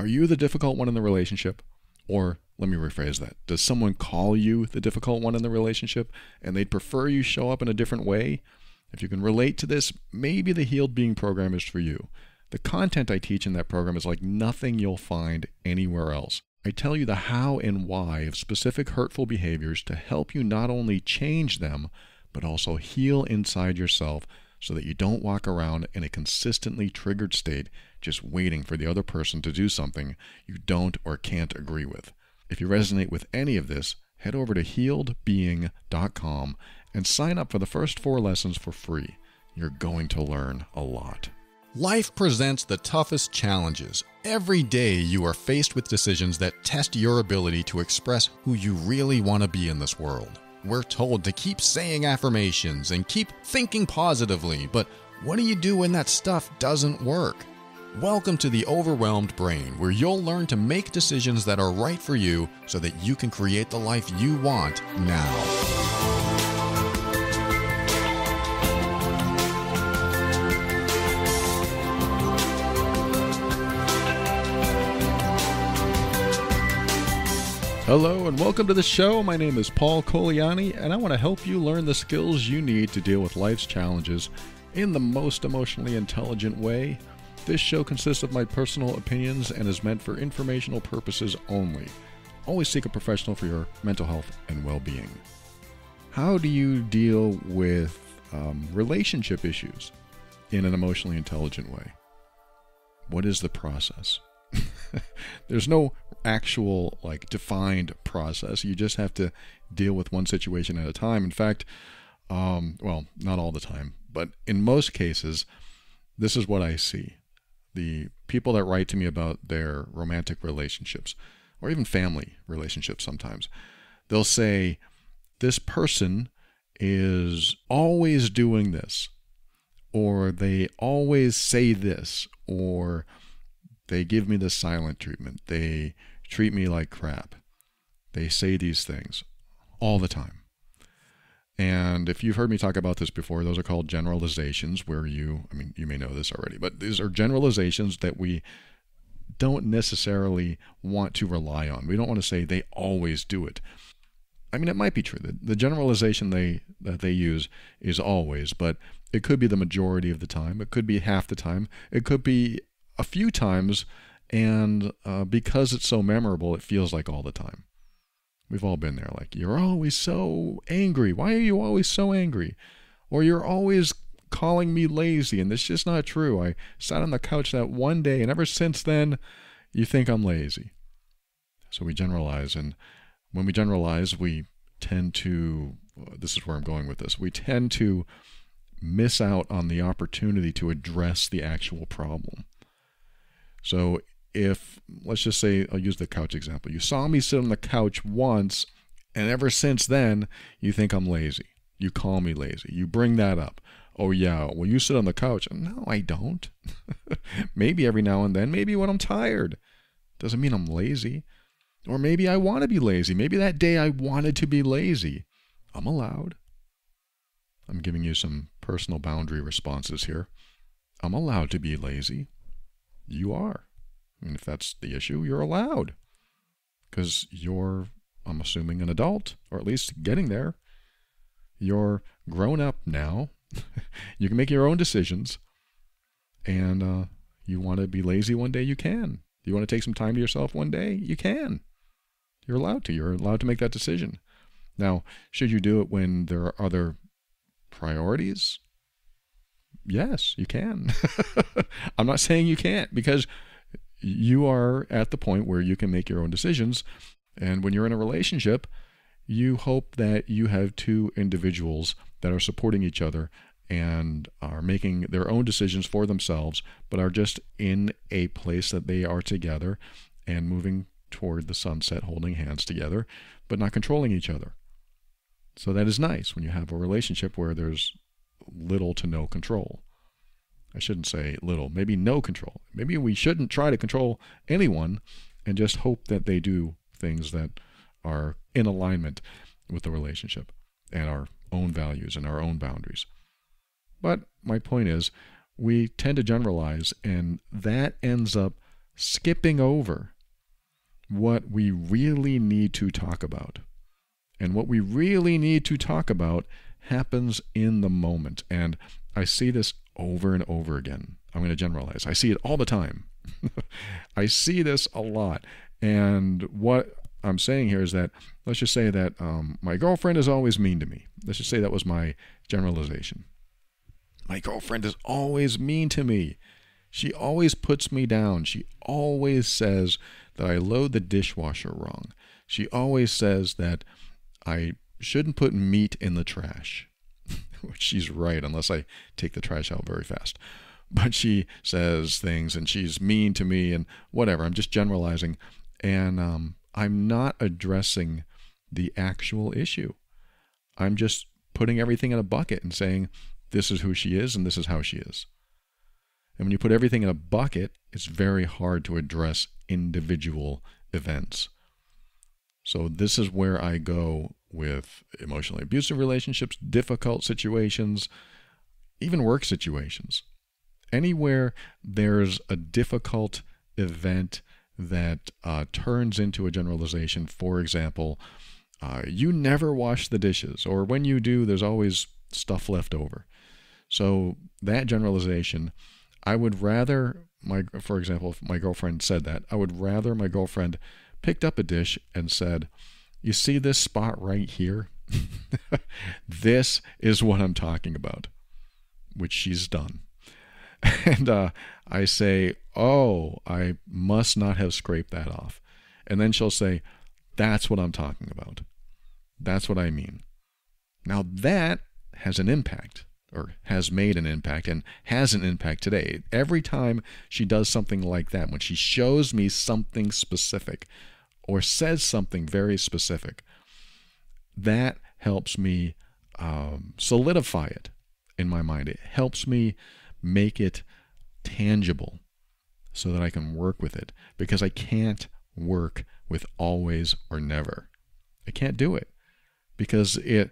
Are you the difficult one in the relationship? Or let me rephrase that. Does someone call you the difficult one in the relationship and they'd prefer you show up in a different way? If you can relate to this, maybe the Healed Being program is for you. The content I teach in that program is like nothing you'll find anywhere else. I tell you the how and why of specific hurtful behaviors to help you not only change them, but also heal inside yourself so that you don't walk around in a consistently triggered state just waiting for the other person to do something you don't or can't agree with. If you resonate with any of this, head over to healedbeing.com and sign up for the first 4 lessons for free. You're going to learn a lot. Life presents the toughest challenges. Every day you are faced with decisions that test your ability to express who you really want to be in this world. We're told to keep saying affirmations and keep thinking positively, but what do you do when that stuff doesn't work? Welcome to the Overwhelmed Brain, where you'll learn to make decisions that are right for you so that you can create the life you want now. Hello and welcome to the show. My name is Paul Coliani, and I want to help you learn the skills you need to deal with life's challenges in the most emotionally intelligent way. This show consists of my personal opinions and is meant for informational purposes only. Always seek a professional for your mental health and well-being. How do you deal with relationship issues in an emotionally intelligent way? What is the process? There's no actual defined process. You just have to deal with one situation at a time. In fact, well, not all the time, but in most cases, this is what I see. The people that write to me about their romantic relationships, or even family relationships sometimes, they'll say, this person is always doing this, or they always say this, or they give me the silent treatment. They treat me like crap. They say these things all the time. And if you've heard me talk about this before, those are called generalizations where you may know this already, but these are generalizations that we don't necessarily want to rely on. We don't want to say they always do it. It might be true. The generalization that they use is always, but it could be the majority of the time. It could be half the time. It could be a few times, and because it's so memorable, it feels like all the time. We've all been there, like, you're always so angry. Why are you always so angry? Or you're always calling me lazy, and that's just not true. I sat on the couch that one day, and ever since then, you think I'm lazy. So we generalize, and when we generalize, we tend to, this is where I'm going with this, we tend to miss out on the opportunity to address the actual problem. So if, let's just say, I'll use the couch example. You saw me sit on the couch once, and ever since then, you think I'm lazy. You call me lazy. You bring that up. Oh yeah, well you sit on the couch. No, I don't. Maybe every now and then, maybe when I'm tired. Doesn't mean I'm lazy. Or maybe I want to be lazy. Maybe that day I wanted to be lazy. I'm allowed. I'm giving you some personal boundary responses here. I'm allowed to be lazy. You are. If that's the issue, you're allowed. Because you're, I'm assuming, an adult, or at least getting there. You're grown up now. You can make your own decisions. And you want to be lazy one day, you can. You want to take some time to yourself one day, you can. You're allowed to. You're allowed to make that decision. Now, should you do it when there are other priorities? Yes, you can. I'm not saying you can't, because you are at the point where you can make your own decisions. And when you're in a relationship, you hope that you have two individuals that are supporting each other and are making their own decisions for themselves, but are just in a place that they are together and moving toward the sunset, holding hands together, but not controlling each other. So that is nice when you have a relationship where there's little to no control. I shouldn't say little, maybe no control. Maybe we shouldn't try to control anyone and just hope that they do things that are in alignment with the relationship and our own values and our own boundaries. But my point is, we tend to generalize, and that ends up skipping over what we really need to talk about. And what we really need to talk about happens in the moment. And I see this over and over again. I'm going to generalize. I see it all the time. I see this a lot. And what I'm saying here is that, let's just say that my girlfriend is always mean to me. Let's just say that was my generalization. My girlfriend is always mean to me. She always puts me down. She always says that I load the dishwasher wrong. She always says that I shouldn't put meat in the trash. Which she's right, unless I take the trash out very fast. But she says things and she's mean to me and whatever. I'm just generalizing. And I'm not addressing the actual issue. I'm just putting everything in a bucket and saying, this is who she is and this is how she is. And when you put everything in a bucket, it's very hard to address individual events. So this is where I go with emotionally abusive relationships, difficult situations, even work situations. Anywhere there's a difficult event that turns into a generalization. For example, you never wash the dishes, or when you do, there's always stuff left over. So that generalization, I would rather, for example, if my girlfriend said that, I would rather my girlfriend picked up a dish and said, you see this spot right here? This is what I'm talking about, which she's done. And I say, oh, I must not have scraped that off. And then she'll say, that's what I'm talking about. That's what I mean. Now that has an impact, or has made an impact, and has an impact today. Every time she does something like that, when she shows me something specific or says something very specific, that helps me solidify it in my mind. It helps me make it tangible so that I can work with it, because I can't work with always or never. I can't do it because it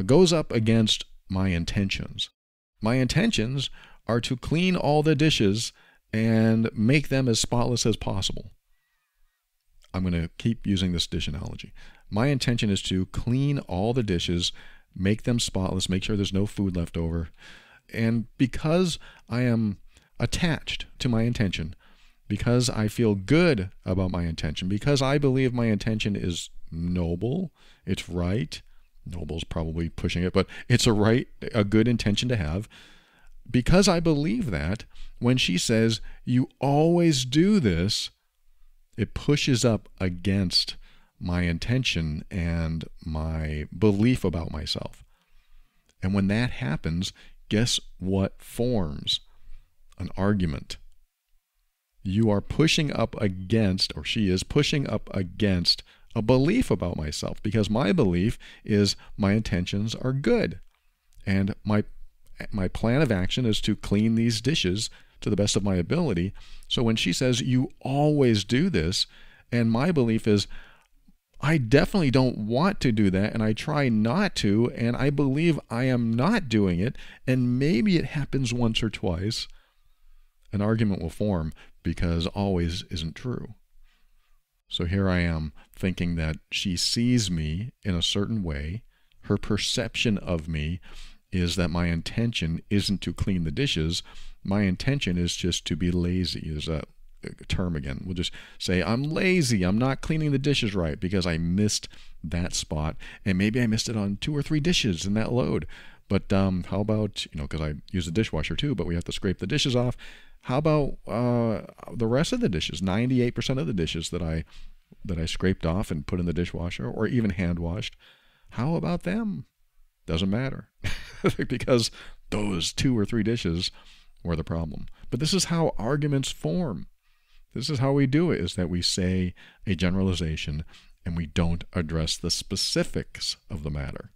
goes up against my intentions. My intentions are to clean all the dishes and make them as spotless as possible. I'm going to keep using this dish analogy. My intention is to clean all the dishes, make them spotless, make sure there's no food left over. And because I am attached to my intention, because I feel good about my intention, because I believe my intention is noble, it's right. Noble's probably pushing it, but it's a good intention to have. Because I believe that, when she says, you always do this, it pushes up against my intention and my belief about myself. And when that happens, guess what forms? An argument. You are pushing up against, or she is pushing up against, a belief about myself, because my belief is my intentions are good. And my plan of action is to clean these dishes to the best of my ability. So when she says, you always do this, and my belief is, I definitely don't want to do that, and I try not to, and I believe I am not doing it, and maybe it happens once or twice, an argument will form, because always isn't true. So here I am thinking that she sees me in a certain way. Her perception of me is that my intention isn't to clean the dishes. My intention is just to be lazy. Is a term again. We'll just say, I'm lazy. I'm not cleaning the dishes right because I missed that spot. And maybe I missed it on 2 or 3 dishes in that load. But how about, because I use the dishwasher too, but we have to scrape the dishes off. How about the rest of the dishes? 98% of the dishes that I scraped off and put in the dishwasher, or even hand washed. How about them? Doesn't matter, because those 2 or 3 dishes were the problem. But this is how arguments form. This is how we do it, is that we say a generalization and we don't address the specifics of the matter.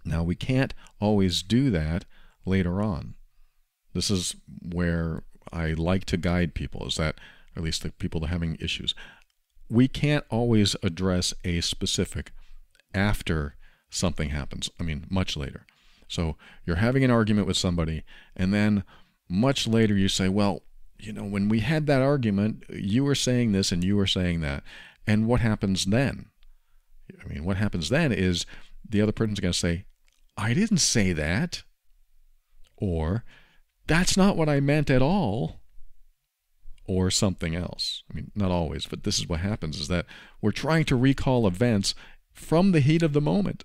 Now, we can't always do that later on. This is where I like to guide people, is that, or at least the people that are having issues, we can't always address a specific after something happens. I mean, much later. So you're having an argument with somebody, and then much later you say, well, when we had that argument, you were saying this and you were saying that. And what happens then? I mean, what happens then is the other person's going to say, I didn't say that. Or, that's not what I meant at all. Or something else. I mean, not always, but this is what happens, is that we're trying to recall events from the heat of the moment.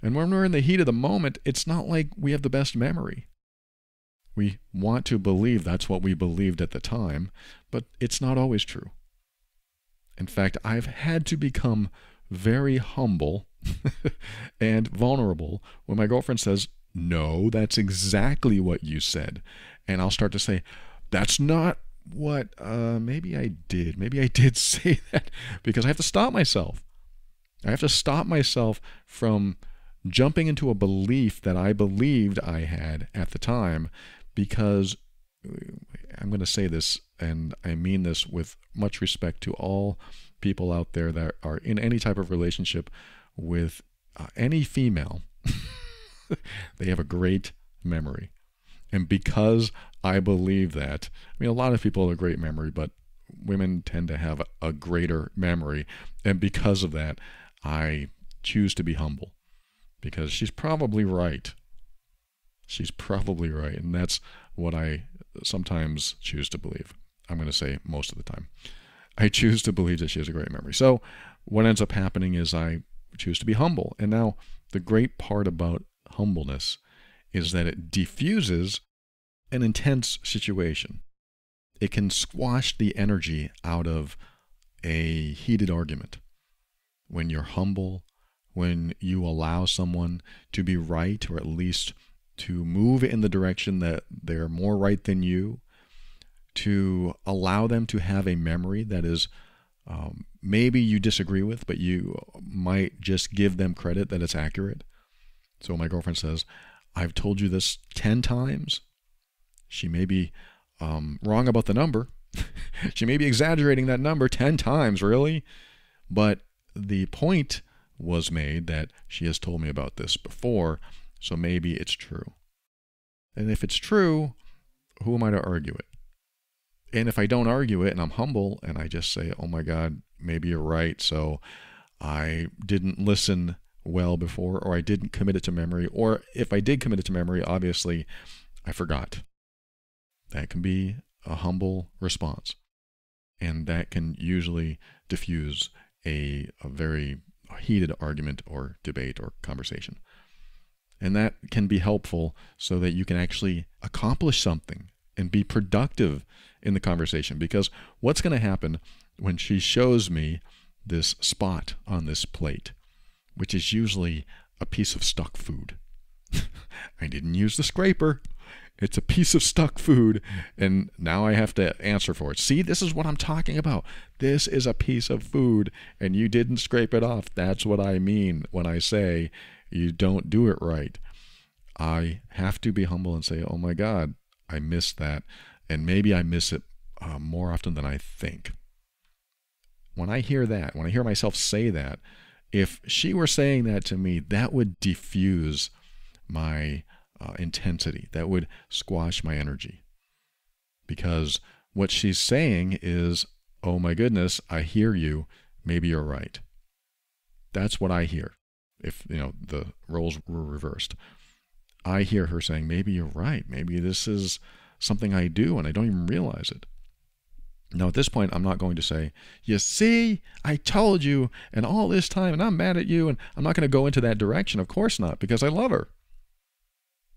And when we're in the heat of the moment, it's not like we have the best memory. We want to believe that's what we believed at the time, but it's not always true. In fact, I've had to become very humble and vulnerable when my girlfriend says, no, that's exactly what you said. And I'll start to say, that's not what, maybe I did say that, because I have to stop myself. I have to stop myself from jumping into a belief that I believed I had at the time, because I'm going to say this, and I mean this with much respect to all people out there that are in any type of relationship with any female. They have a great memory. And because I believe that, I mean, a lot of people have a great memory, but women tend to have a greater memory. And because of that, I choose to be humble, because she's probably right. She's probably right. And that's what I sometimes choose to believe. I'm going to say most of the time. I choose to believe that she has a great memory. So what ends up happening is I choose to be humble. And now the great part about humbleness is that it diffuses an intense situation. It can squash the energy out of a heated argument. When you're humble, when you allow someone to be right, or at least to move in the direction that they're more right than you, to allow them to have a memory that is maybe you disagree with, but you might just give them credit that it's accurate. So my girlfriend says, I've told you this 10 times. She may be wrong about the number. She may be exaggerating that number 10 times, really. But the point was made that she has told me about this before, so maybe it's true. And if it's true, who am I to argue it? And if I don't argue it and I'm humble and I just say, oh my God, maybe you're right, so I didn't listen well before, or I didn't commit it to memory, or if I did commit it to memory, obviously I forgot. That can be a humble response. And that can usually diffuse a very heated argument or debate or conversation. And that can be helpful so that you can actually accomplish something and be productive in the conversation. Because what's going to happen when she shows me this spot on this plate, which is usually a piece of stuck food. I didn't use the scraper. It's a piece of stuck food, and now I have to answer for it. See, this is what I'm talking about. This is a piece of food, and you didn't scrape it off. That's what I mean when I say you don't do it right. I have to be humble and say, oh my God, I missed that, and maybe I miss it more often than I think. When I hear that, when I hear myself say that, if she were saying that to me, that would diffuse my intensity. That would squash my energy. Because what she's saying is, oh my goodness, I hear you. Maybe you're right. That's what I hear. If, the roles were reversed. I hear her saying, maybe you're right. Maybe this is something I do and I don't even realize it. Now, at this point, I'm not going to say, you see, I told you, and all this time, and I'm mad at you, and I'm not going to go into that direction. Of course not, because I love her.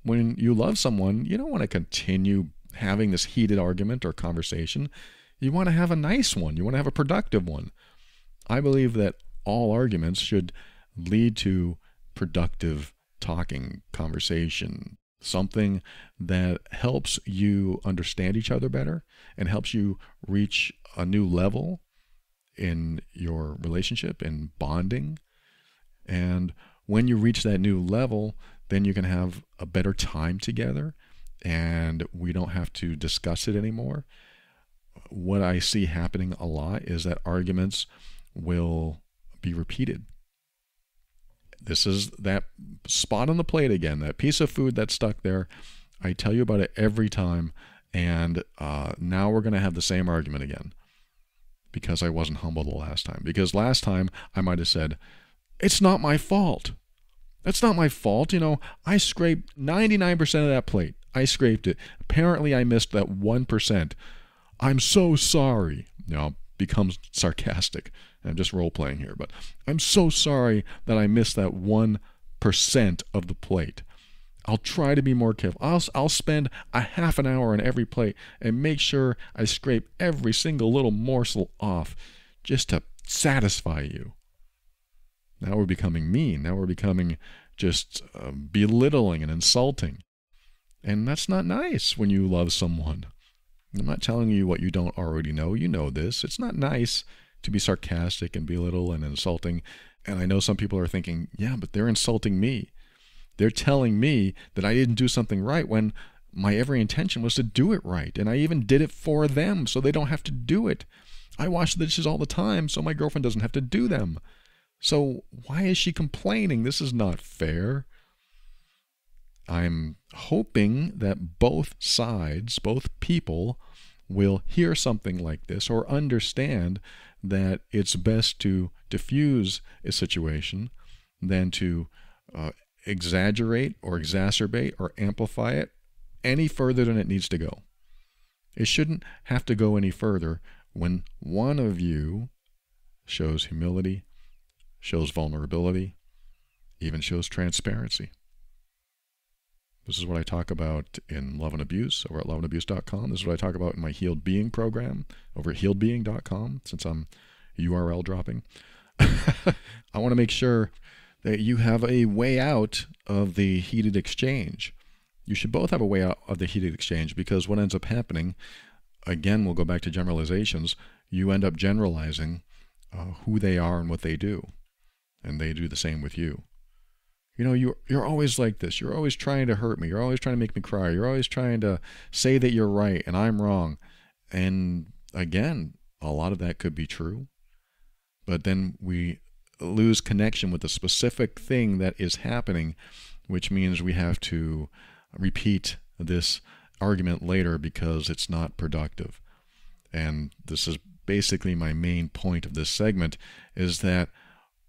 When you love someone, you don't want to continue having this heated argument or conversation. You want to have a nice one. You want to have a productive one. I believe that all arguments should lead to productive talking, conversation, something that helps you understand each other better and helps you reach a new level in your relationship and bonding. And when you reach that new level, then you can have a better time together and we don't have to discuss it anymore. What I see happening a lot is that arguments will be repeated. This is that spot on the plate again, that piece of food that's stuck there. I tell you about it every time, And now we're going to have the same argument again because I wasn't humble the last time. Because last time I might have said, it's not my fault. That's not my fault. I scraped 99% of that plate. I scraped it. Apparently I missed that 1%. I'm so sorry. Becomes sarcastic. I'm just role-playing here, but I'm so sorry that I missed that 1% of the plate. I'll try to be more careful. I'll spend a half an hour on every plate and make sure I scrape every single little morsel off just to satisfy you. Now we're becoming mean. Now we're becoming just belittling and insulting. And that's not nice when you love someone. I'm not telling you what you don't already know. You know this. It's not nice to be sarcastic and belittle and insulting. And I know some people are thinking, yeah, but they're insulting me. They're telling me that I didn't do something right when my every intention was to do it right. And I even did it for them so they don't have to do it. I wash the dishes all the time so my girlfriend doesn't have to do them. So why is she complaining? This is not fair. I'm hoping that both sides, both people, will hear something like this or understand that it's best to diffuse a situation than to exaggerate or exacerbate or amplify it any further than it needs to go. It shouldn't have to go any further when one of you shows humility, shows vulnerability, even shows transparency. This is what I talk about in Love and Abuse over at loveandabuse.com. This is what I talk about in my Healed Being program over at healedbeing.com, since I'm URL dropping. I want to make sure that you have a way out of the heated exchange. You should both have a way out of the heated exchange, because what ends up happening, again, we'll go back to generalizations, you end up generalizing who they are and what they do. And they do the same with you. You're always like this. You're always trying to hurt me. You're always trying to make me cry. You're always trying to say that you're right and I'm wrong. And again, a lot of that could be true. But then we lose connection with the specific thing that is happening, which means we have to repeat this argument later because it's not productive. And this is basically my main point of this segment, is that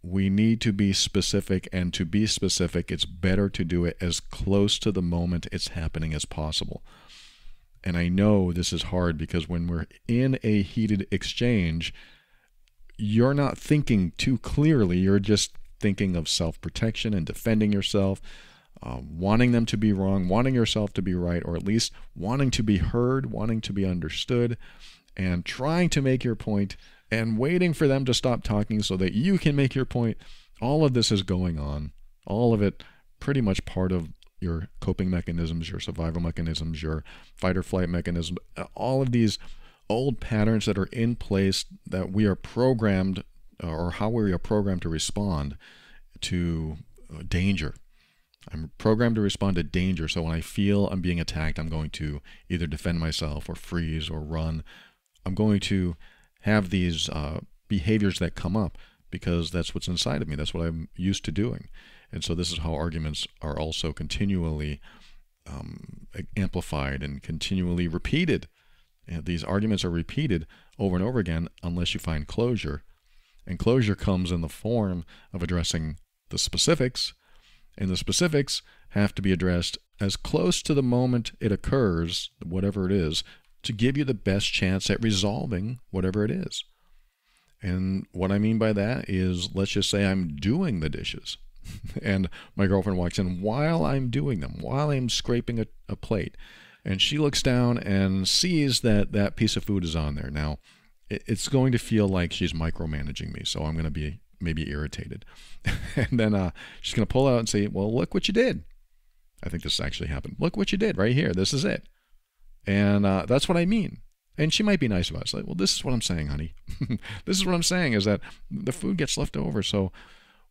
we need to be specific, and to be specific, it's better to do it as close to the moment it's happening as possible. And I know this is hard because when we're in a heated exchange, you're not thinking too clearly. You're just thinking of self-protection and defending yourself, wanting them to be wrong, wanting yourself to be right, or at least wanting to be heard, wanting to be understood, and trying to make your point and waiting for them to stop talking so that you can make your point. All of this is going on. All of it pretty much part of your coping mechanisms, your survival mechanisms, your fight or flight mechanism, all of these old patterns that are in place that we are programmed, or how we are programmed to respond to danger. I'm programmed to respond to danger. So when I feel I'm being attacked, I'm going to either defend myself or freeze or run. I'm going to have these behaviors that come up because that's what's inside of me. That's what I'm used to doing. And so this is how arguments are also continually amplified and continually repeated. And these arguments are repeated over and over again unless you find closure. And closure comes in the form of addressing the specifics. And the specifics have to be addressed as close to the moment it occurs, whatever it is, to give you the best chance at resolving whatever it is. And what I mean by that is, let's just say I'm doing the dishes and my girlfriend walks in while I'm doing them, while I'm scraping a plate, and she looks down and sees that that piece of food is on there. Now, it's going to feel like she's micromanaging me, so I'm going to be maybe irritated. And then she's going to pull out and say, well, look what you did. I think this actually happened. Look what you did right here. This is it. And that's what I mean. And she might be nice about it. It's like, well, this is what I'm saying, honey. This is what I'm saying, is that the food gets left over. So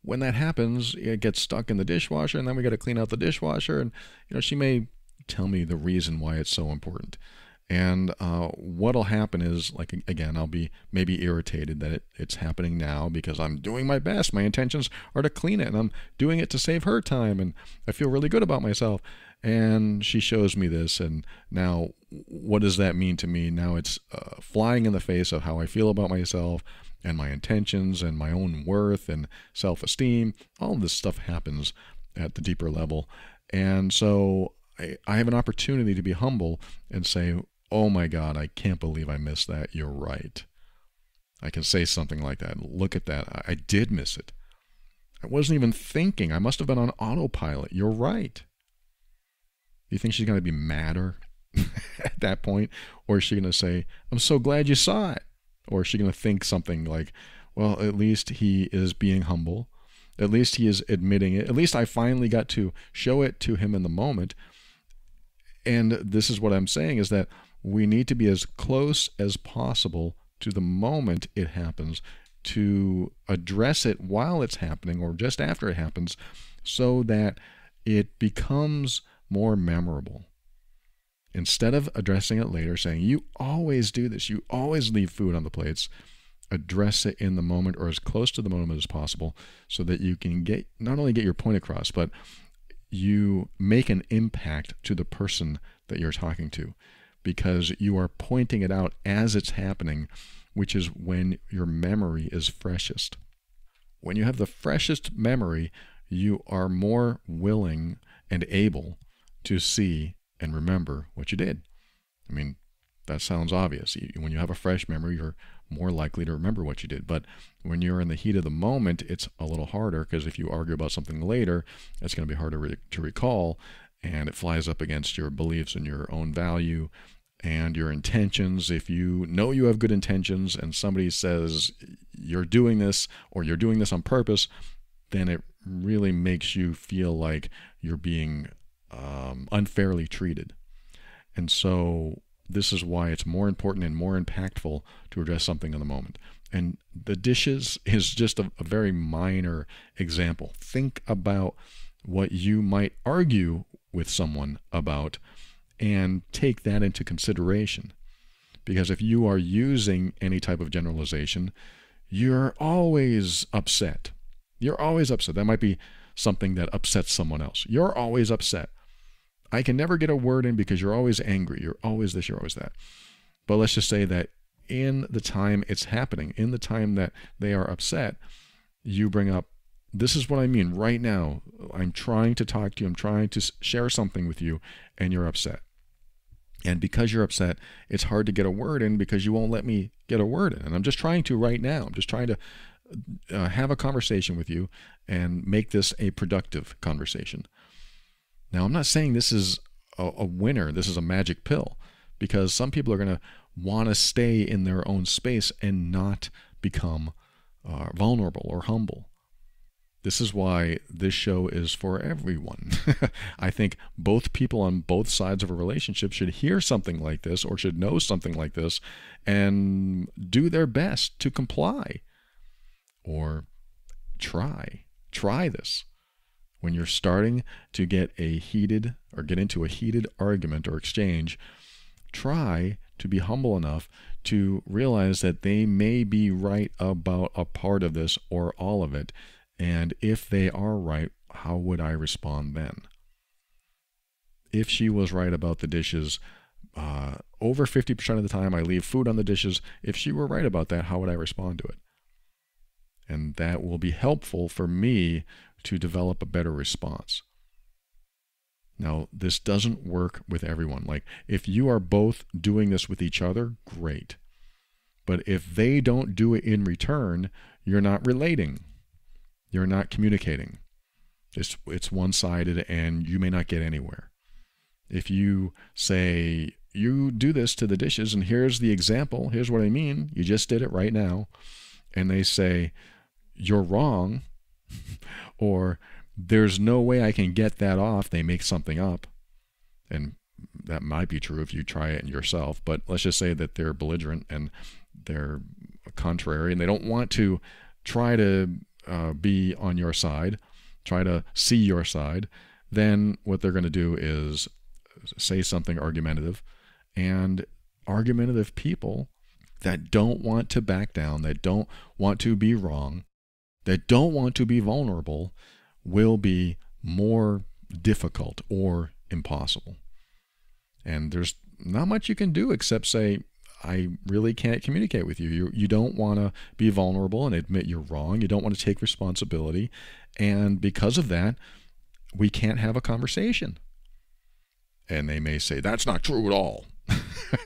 when that happens, it gets stuck in the dishwasher, and then we got to clean out the dishwasher. And she may tell me the reason why it's so important. And what'll happen is, like, again, I'll be maybe irritated that it's happening now because I'm doing my best. My intentions are to clean it, and I'm doing it to save her time, and I feel really good about myself. And she shows me this, and now what does that mean to me? Now it's flying in the face of how I feel about myself and my intentions and my own worth and self-esteem. All of this stuff happens at the deeper level. And so I have an opportunity to be humble and say, oh my God, I can't believe I missed that. You're right. I can say something like that. Look at that. I did miss it. I wasn't even thinking. I must have been on autopilot. You're right. You think she's going to be madder at that point? Or is she going to say, I'm so glad you saw it? Or is she going to think something like, well, at least he is being humble. At least he is admitting it. At least I finally got to show it to him in the moment. And this is what I'm saying, is that we need to be as close as possible to the moment it happens, to address it while it's happening or just after it happens, so that it becomes more memorable. Instead of addressing it later, saying, you always do this, you always leave food on the plates, address it in the moment or as close to the moment as possible, so that you can get, not only get your point across, but you make an impact to the person that you're talking to, because you are pointing it out as it's happening, which is when your memory is freshest. When you have the freshest memory, you are more willing and able to see and remember what you did. I mean, that sounds obvious. When you have a fresh memory, you're more likely to remember what you did. But when you're in the heat of the moment, it's a little harder, because if you argue about something later, it's going to be harder to recall, and it flies up against your beliefs and your own value and your intentions. If you know you have good intentions and somebody says you're doing this or you're doing this on purpose, then it really makes you feel like you're being unfairly treated. And so this is why it's more important and more impactful to address something in the moment. And the dishes is just a very minor example. Think about what you might argue with someone about and take that into consideration. Because if you are using any type of generalization, you're always upset. You're always upset. That might be something that upsets someone else. You're always upset. I can never get a word in because you're always angry. You're always this, you're always that. But let's just say that in the time it's happening, in the time that they are upset, you bring up, this is what I mean right now. I'm trying to talk to you. I'm trying to share something with you, and you're upset. And because you're upset, it's hard to get a word in because you won't let me get a word in. And I'm just trying to right now. I'm just trying to have a conversation with you and make this a productive conversation. Now, I'm not saying this is a winner, this is a magic pill, because some people are going to want to stay in their own space and not become vulnerable or humble. This is why this show is for everyone. I think both people on both sides of a relationship should hear something like this or should know something like this and do their best to comply or try this. When you're starting to get into a heated argument or exchange, try to be humble enough to realize that they may be right about a part of this or all of it. And if they are right, how would I respond then? If she was right about the dishes, over 50% of the time I leave food on the dishes. If she were right about that, how would I respond to it? And that will be helpful for me to develop a better response. Now, this doesn't work with everyone. Like, if you are both doing this with each other, great. But if they don't do it in return, you're not relating. You're not communicating. It's one-sided and you may not get anywhere. If you say, you do this to the dishes and here's the example, here's what I mean, you just did it right now, and they say, you're wrong, or there's no way I can get that off, they make something up. And that might be true if you try it yourself, but let's just say that they're belligerent and they're contrary and they don't want to try to be on your side, try to see your side. Then what they're going to do is say something argumentative, and argumentative people that don't want to back down, that don't want to be wrong, that don't want to be vulnerable, will be more difficult or impossible. And there's not much you can do except say, I really can't communicate with you. You don't want to be vulnerable and admit you're wrong. You don't want to take responsibility. And because of that, we can't have a conversation. And they may say, that's not true at all.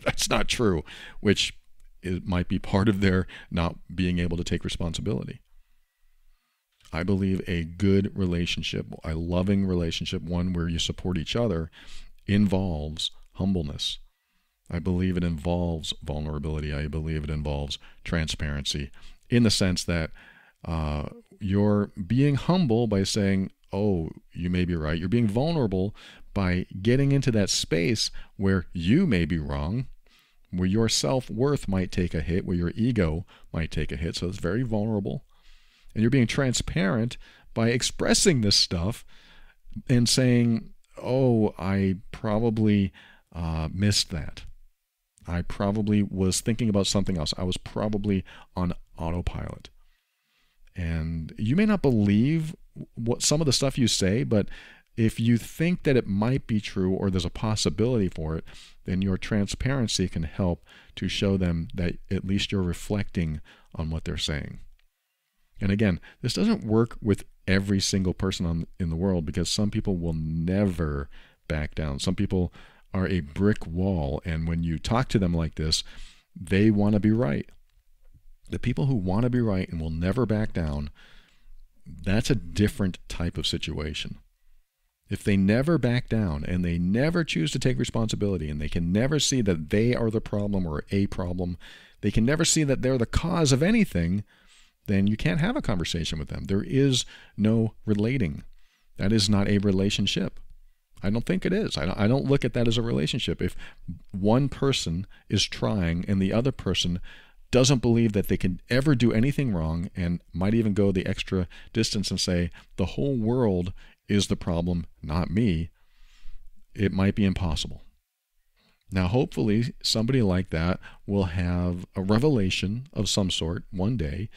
That's not true, which might be part of their not being able to take responsibility. I believe a good relationship, a loving relationship, one where you support each other, involves humbleness. I believe it involves vulnerability. I believe it involves transparency, in the sense that you're being humble by saying, oh, you may be right. You're being vulnerable by getting into that space where you may be wrong, where your self-worth might take a hit, where your ego might take a hit. So it's very vulnerable. And you're being transparent by expressing this stuff and saying, oh, I probably missed that. I probably was thinking about something else. I was probably on autopilot. And you may not believe what some of the stuff you say, but if you think that it might be true or there's a possibility for it, then your transparency can help to show them that at least you're reflecting on what they're saying. And again, this doesn't work with every single person in the world, because some people will never back down. Some people are a brick wall, and when you talk to them like this, they want to be right. The people who want to be right and will never back down, that's a different type of situation. If they never back down and they never choose to take responsibility, and they can never see that they are the problem or a problem, they can never see that they're the cause of anything, then you can't have a conversation with them. There is no relating. That is not a relationship. I don't think it is. I don't look at that as a relationship. If one person is trying and the other person doesn't believe that they can ever do anything wrong, and might even go the extra distance and say, the whole world is the problem, not me, it might be impossible. Now, hopefully, somebody like that will have a revelation of some sort one day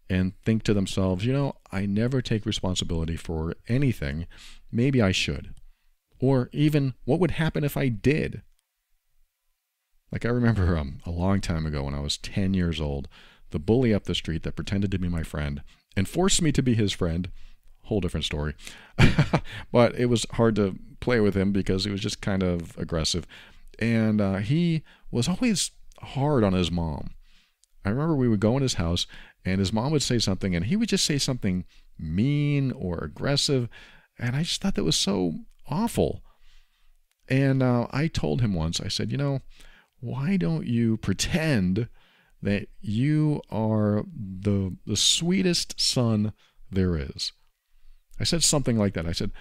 and think to themselves, I never take responsibility for anything. Maybe I should. Or even, what would happen if I did? Like, I remember a long time ago when I was 10 years old, the bully up the street that pretended to be my friend and forced me to be his friend. Whole different story. But it was hard to play with him because he was just kind of aggressive. And he was always hard on his mom. I remember we would go in his house and his mom would say something and he would just say something mean or aggressive. And I just thought that was so awful. And I told him once, I said, why don't you pretend that you are the sweetest son there is? I said something like that. I said,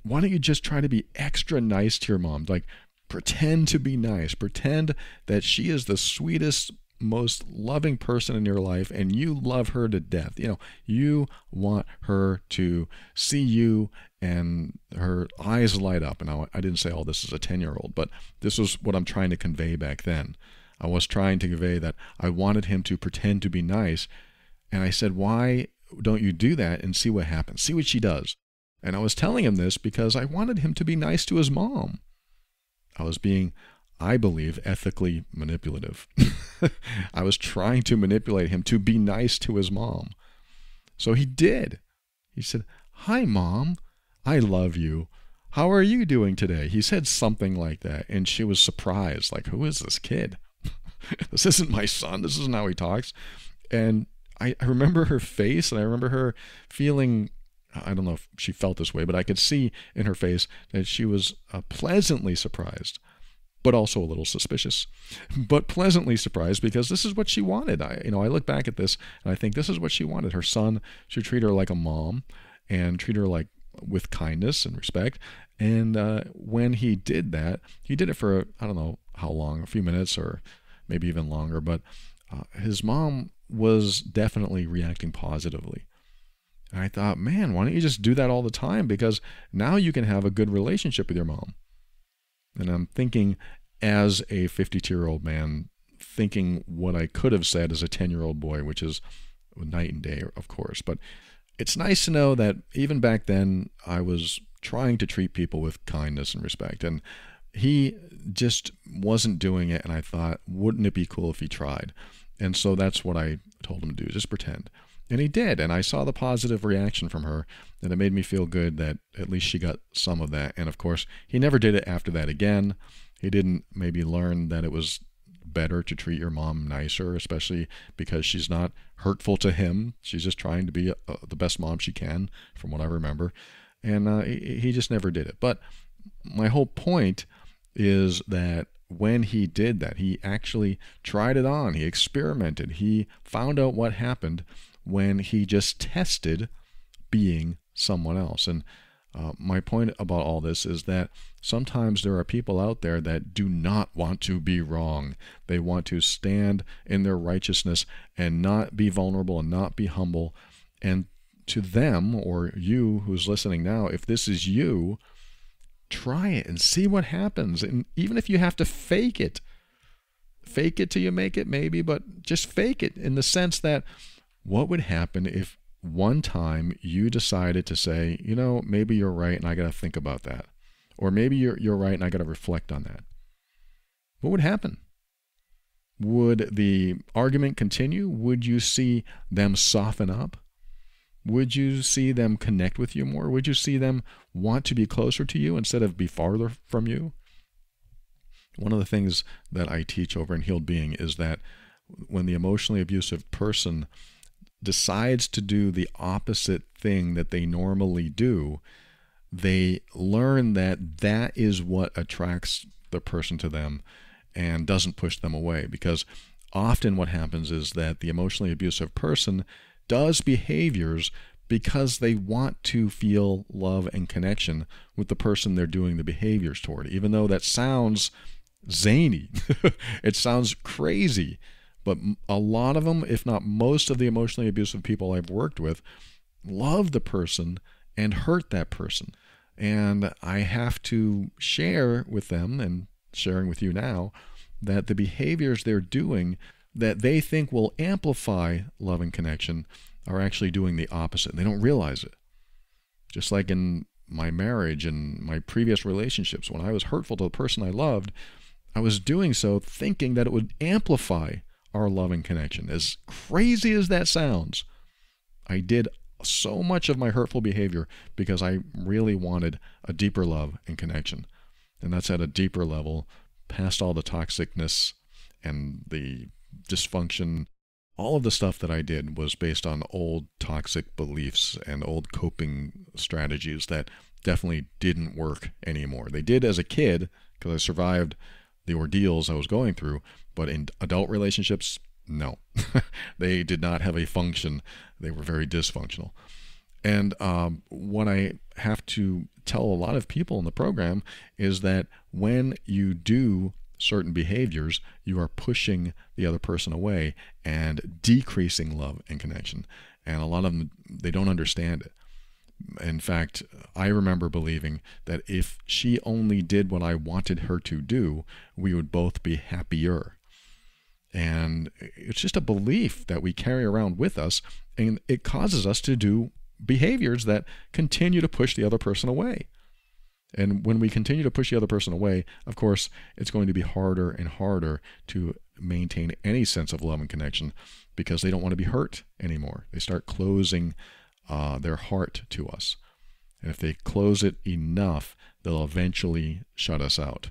why don't you just try to be extra nice to your mom? Like, pretend to be nice. Pretend that she is the sweetest, most loving person in your life and you love her to death. You want her to see you and her eyes light up. And I didn't say all this as a 10-year-old, but this was what I'm trying to convey back then. I was trying to convey that I wanted him to pretend to be nice. And I said, why don't you do that and see what happens? See what she does. And I was telling him this because I wanted him to be nice to his mom. I was being, I believe, ethically manipulative. I was trying to manipulate him to be nice to his mom. So he did. He said, "Hi, Mom. I love you. How are you doing today?" He said something like that. And she was surprised. Like, who is this kid? This isn't my son. This isn't how he talks. And I remember her face, and I remember her feeling, I don't know if she felt this way, but I could see in her face that she was pleasantly surprised, but also a little suspicious, but pleasantly surprised because this is what she wanted. I look back at this and I think this is what she wanted. Her son should treat her like a mom and treat her like with kindness and respect. And when he did that, he did it for, I don't know how long, a few minutes or maybe even longer, but his mom was definitely reacting positively. And I thought, man, why don't you just do that all the time? Because now you can have a good relationship with your mom. And I'm thinking as a 52-year-old man, thinking what I could have said as a 10-year-old boy, which is night and day, of course. But it's nice to know that even back then, I was trying to treat people with kindness and respect. And he just wasn't doing it, and I thought, wouldn't it be cool if he tried? And so that's what I told him to do, just pretend. And he did, and I saw the positive reaction from her, and it made me feel good that at least she got some of that. And of course, he never did it after that again. He didn't maybe learn that it was better to treat your mom nicer, especially because she's not hurtful to him. She's just trying to be the best mom she can, from what I remember. And he just never did it. But my whole point is that when he did that, he actually tried it on. He experimented. He found out what happened when he just tested being someone else. And my point about all this is that sometimes there are people out there that do not want to be wrong. They want to stand in their righteousness and not be vulnerable and not be humble. And to them, or you who's listening now, if this is you, try it and see what happens. And even if you have to fake it till you make it, maybe, but just fake it in the sense that what would happen if one time you decided to say, you know, maybe you're right and I got to think about that. Or maybe you're right and I got to reflect on that. What would happen? Would the argument continue? Would you see them soften up? Would you see them connect with you more? Would you see them want to be closer to you instead of be farther from you? One of the things that I teach over in Healed Being is that when the emotionally abusive person decides to do the opposite thing that they normally do, they learn that that is what attracts the person to them and doesn't push them away. Because often what happens is that the emotionally abusive person does behaviors because they want to feel love and connection with the person they're doing the behaviors toward, even though that sounds zany. It sounds crazy. But a lot of them, if not most of the emotionally abusive people I've worked with, love the person and hurt that person. And I have to share with them, and sharing with you now, that the behaviors they're doing that they think will amplify love and connection are actually doing the opposite. They don't realize it. Just like in my marriage and my previous relationships, when I was hurtful to the person I loved, I was doing so thinking that it would amplify our love and connection. As crazy as that sounds, I did so much of my hurtful behavior because I really wanted a deeper love and connection. And that's at a deeper level, past all the toxicness and the dysfunction. All of the stuff that I did was based on old toxic beliefs and old coping strategies that definitely didn't work anymore. They did as a kid because I survived the ordeals I was going through, but in adult relationships, no. They did not have a function. They were very dysfunctional. And what I have to tell a lot of people in the program is that when you do certain behaviors, you are pushing the other person away and decreasing love and connection. And a lot of them, they don't understand it. In fact, I remember believing that if she only did what I wanted her to do, we would both be happier. And it's just a belief that we carry around with us, and it causes us to do behaviors that continue to push the other person away. And when we continue to push the other person away, of course, it's going to be harder and harder to maintain any sense of love and connection because they don't want to be hurt anymore. They start closing their heart to us. And if they close it enough, they'll eventually shut us out.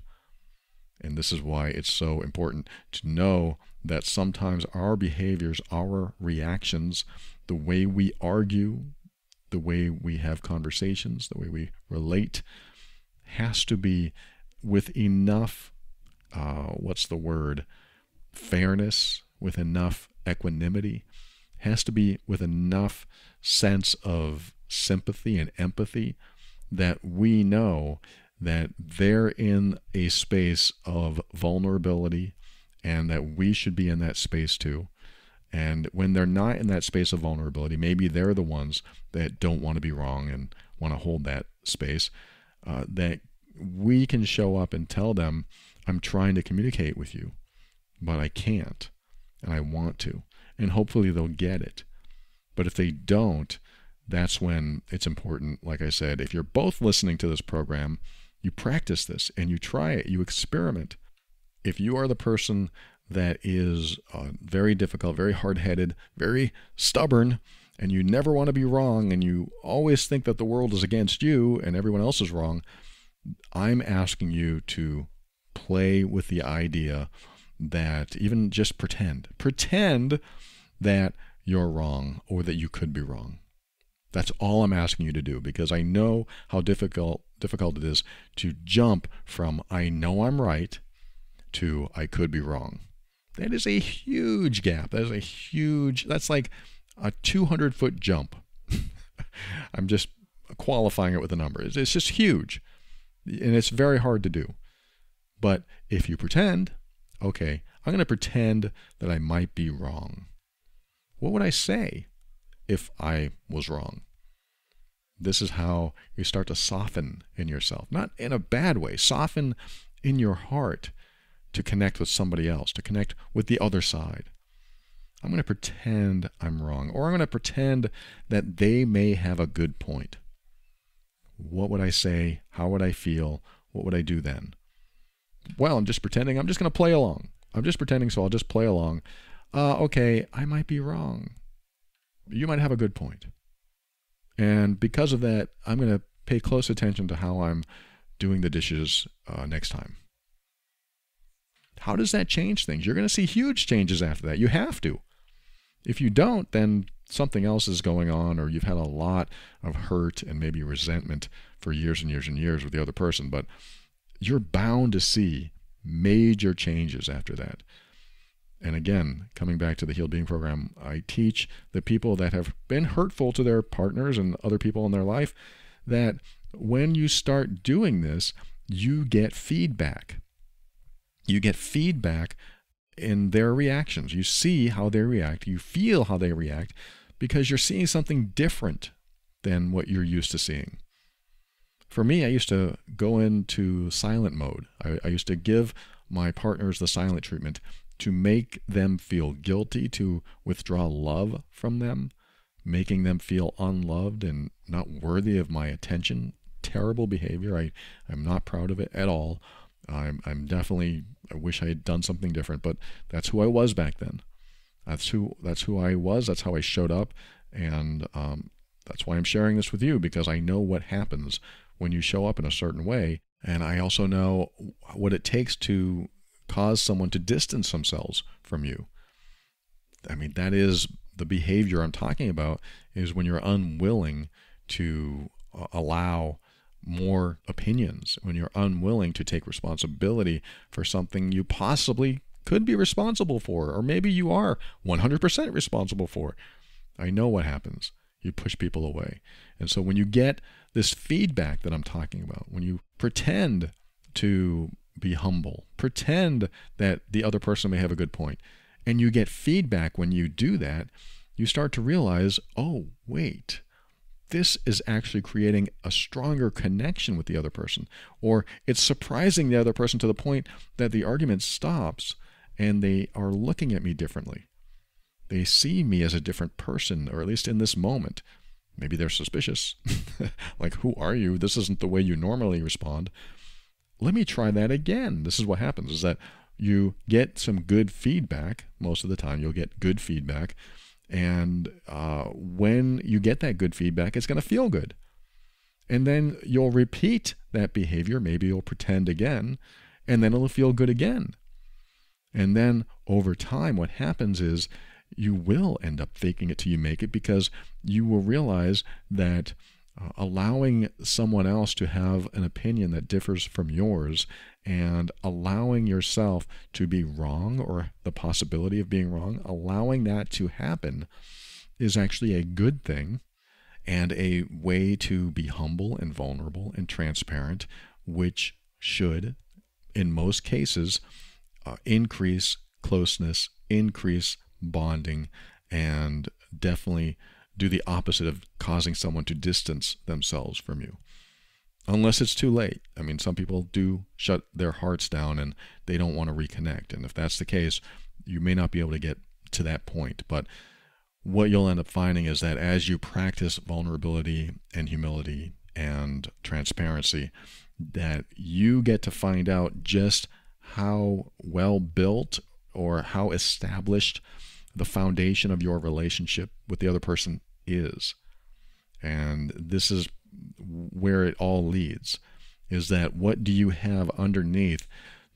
And this is why it's so important to know that sometimes our behaviors, our reactions, the way we argue, the way we have conversations, the way we relate, has to be with enough, fairness, with enough equanimity, has to be with enough sense of sympathy and empathy that we know that they're in a space of vulnerability and that we should be in that space too. And when they're not in that space of vulnerability, maybe they're the ones that don't want to be wrong and want to hold that space, that we can show up and tell them, I'm trying to communicate with you, but I can't, and I want to. And hopefully they'll get it. But if they don't, that's when it's important, like I said, if you're both listening to this program, You practice this and you try it, you experiment. If you are the person that is very difficult, very hard-headed, very stubborn, and you never want to be wrong, and you always think that the world is against you and everyone else is wrong, I'm asking you to play with the idea that even just pretend that you're wrong or that you could be wrong. That's all I'm asking you to do, because I know how difficult it is to jump from I know I'm right to I could be wrong. That is a huge gap. That's like a 200-foot jump. I'm just qualifying it with a number. It's just huge. And it's very hard to do. But if you pretend, okay, I'm going to pretend that I might be wrong. What would I say if I was wrong? This is how you start to soften in yourself. Not in a bad way. Soften in your heart to connect with somebody else, to connect with the other side. I'm going to pretend I'm wrong, or I'm going to pretend that they may have a good point. What would I say? How would I feel? What would I do then? Well, I'm just pretending. I'm just going to play along. I'm just pretending, so I'll just play along. Okay, I might be wrong. You might have a good point. And because of that, I'm going to pay close attention to how I'm doing the dishes next time. How does that change things? You're going to see huge changes after that. You have to. If you don't, then something else is going on, or you've had a lot of hurt and maybe resentment for years and years and years with the other person. But you're bound to see major changes after that. And again, coming back to the Healed Being program, I teach the people that have been hurtful to their partners and other people in their life that when you start doing this, you get feedback. You get feedback in their reactions. You see how they react. You feel how they react because you're seeing something different than what you're used to seeing. For me, I used to go into silent mode. I used to give my partners the silent treatment to make them feel guilty, to withdraw love from them, making them feel unloved and not worthy of my attention. Terrible behavior. I'm not proud of it at all. I'm definitely, I wish I had done something different, but that's who I was back then. That's who I was. That's how I showed up. And that's why I'm sharing this with you, because I know what happens when you show up in a certain way. And I also know what it takes to cause someone to distance themselves from you. I mean, that is the behavior I'm talking about, is when you're unwilling to allow more opinions, when you're unwilling to take responsibility for something you possibly could be responsible for, or maybe you are 100% responsible for. I know what happens. You push people away. And so when you get this feedback that I'm talking about, when you pretend to be humble, pretend that the other person may have a good point, and you get feedback when you do that, you start to realize, oh, wait, this is actually creating a stronger connection with the other person, or it's surprising the other person to the point that the argument stops and they are looking at me differently. They see me as a different person, or at least in this moment. Maybe they're suspicious. Like, who are you? This isn't the way you normally respond. Let me try that again. This is what happens, is that you get some good feedback. Most of the time you'll get good feedback. And when you get that good feedback, it's going to feel good. And then you'll repeat that behavior. Maybe you'll pretend again, and then it'll feel good again. And then over time, what happens is you will end up faking it till you make it, because you will realize that allowing someone else to have an opinion that differs from yours, and allowing yourself to be wrong, or the possibility of being wrong, allowing that to happen is actually a good thing, and a way to be humble and vulnerable and transparent, which should, in most cases, increase closeness, increase bonding, and definitely do the opposite of causing someone to distance themselves from you. Unless it's too late. I mean, some people do shut their hearts down and they don't want to reconnect. And if that's the case, you may not be able to get to that point. But what you'll end up finding is that as you practice vulnerability and humility and transparency, that you get to find out just how well built or how established the foundation of your relationship with the other person is. And this is where it all leads, is that what do you have underneath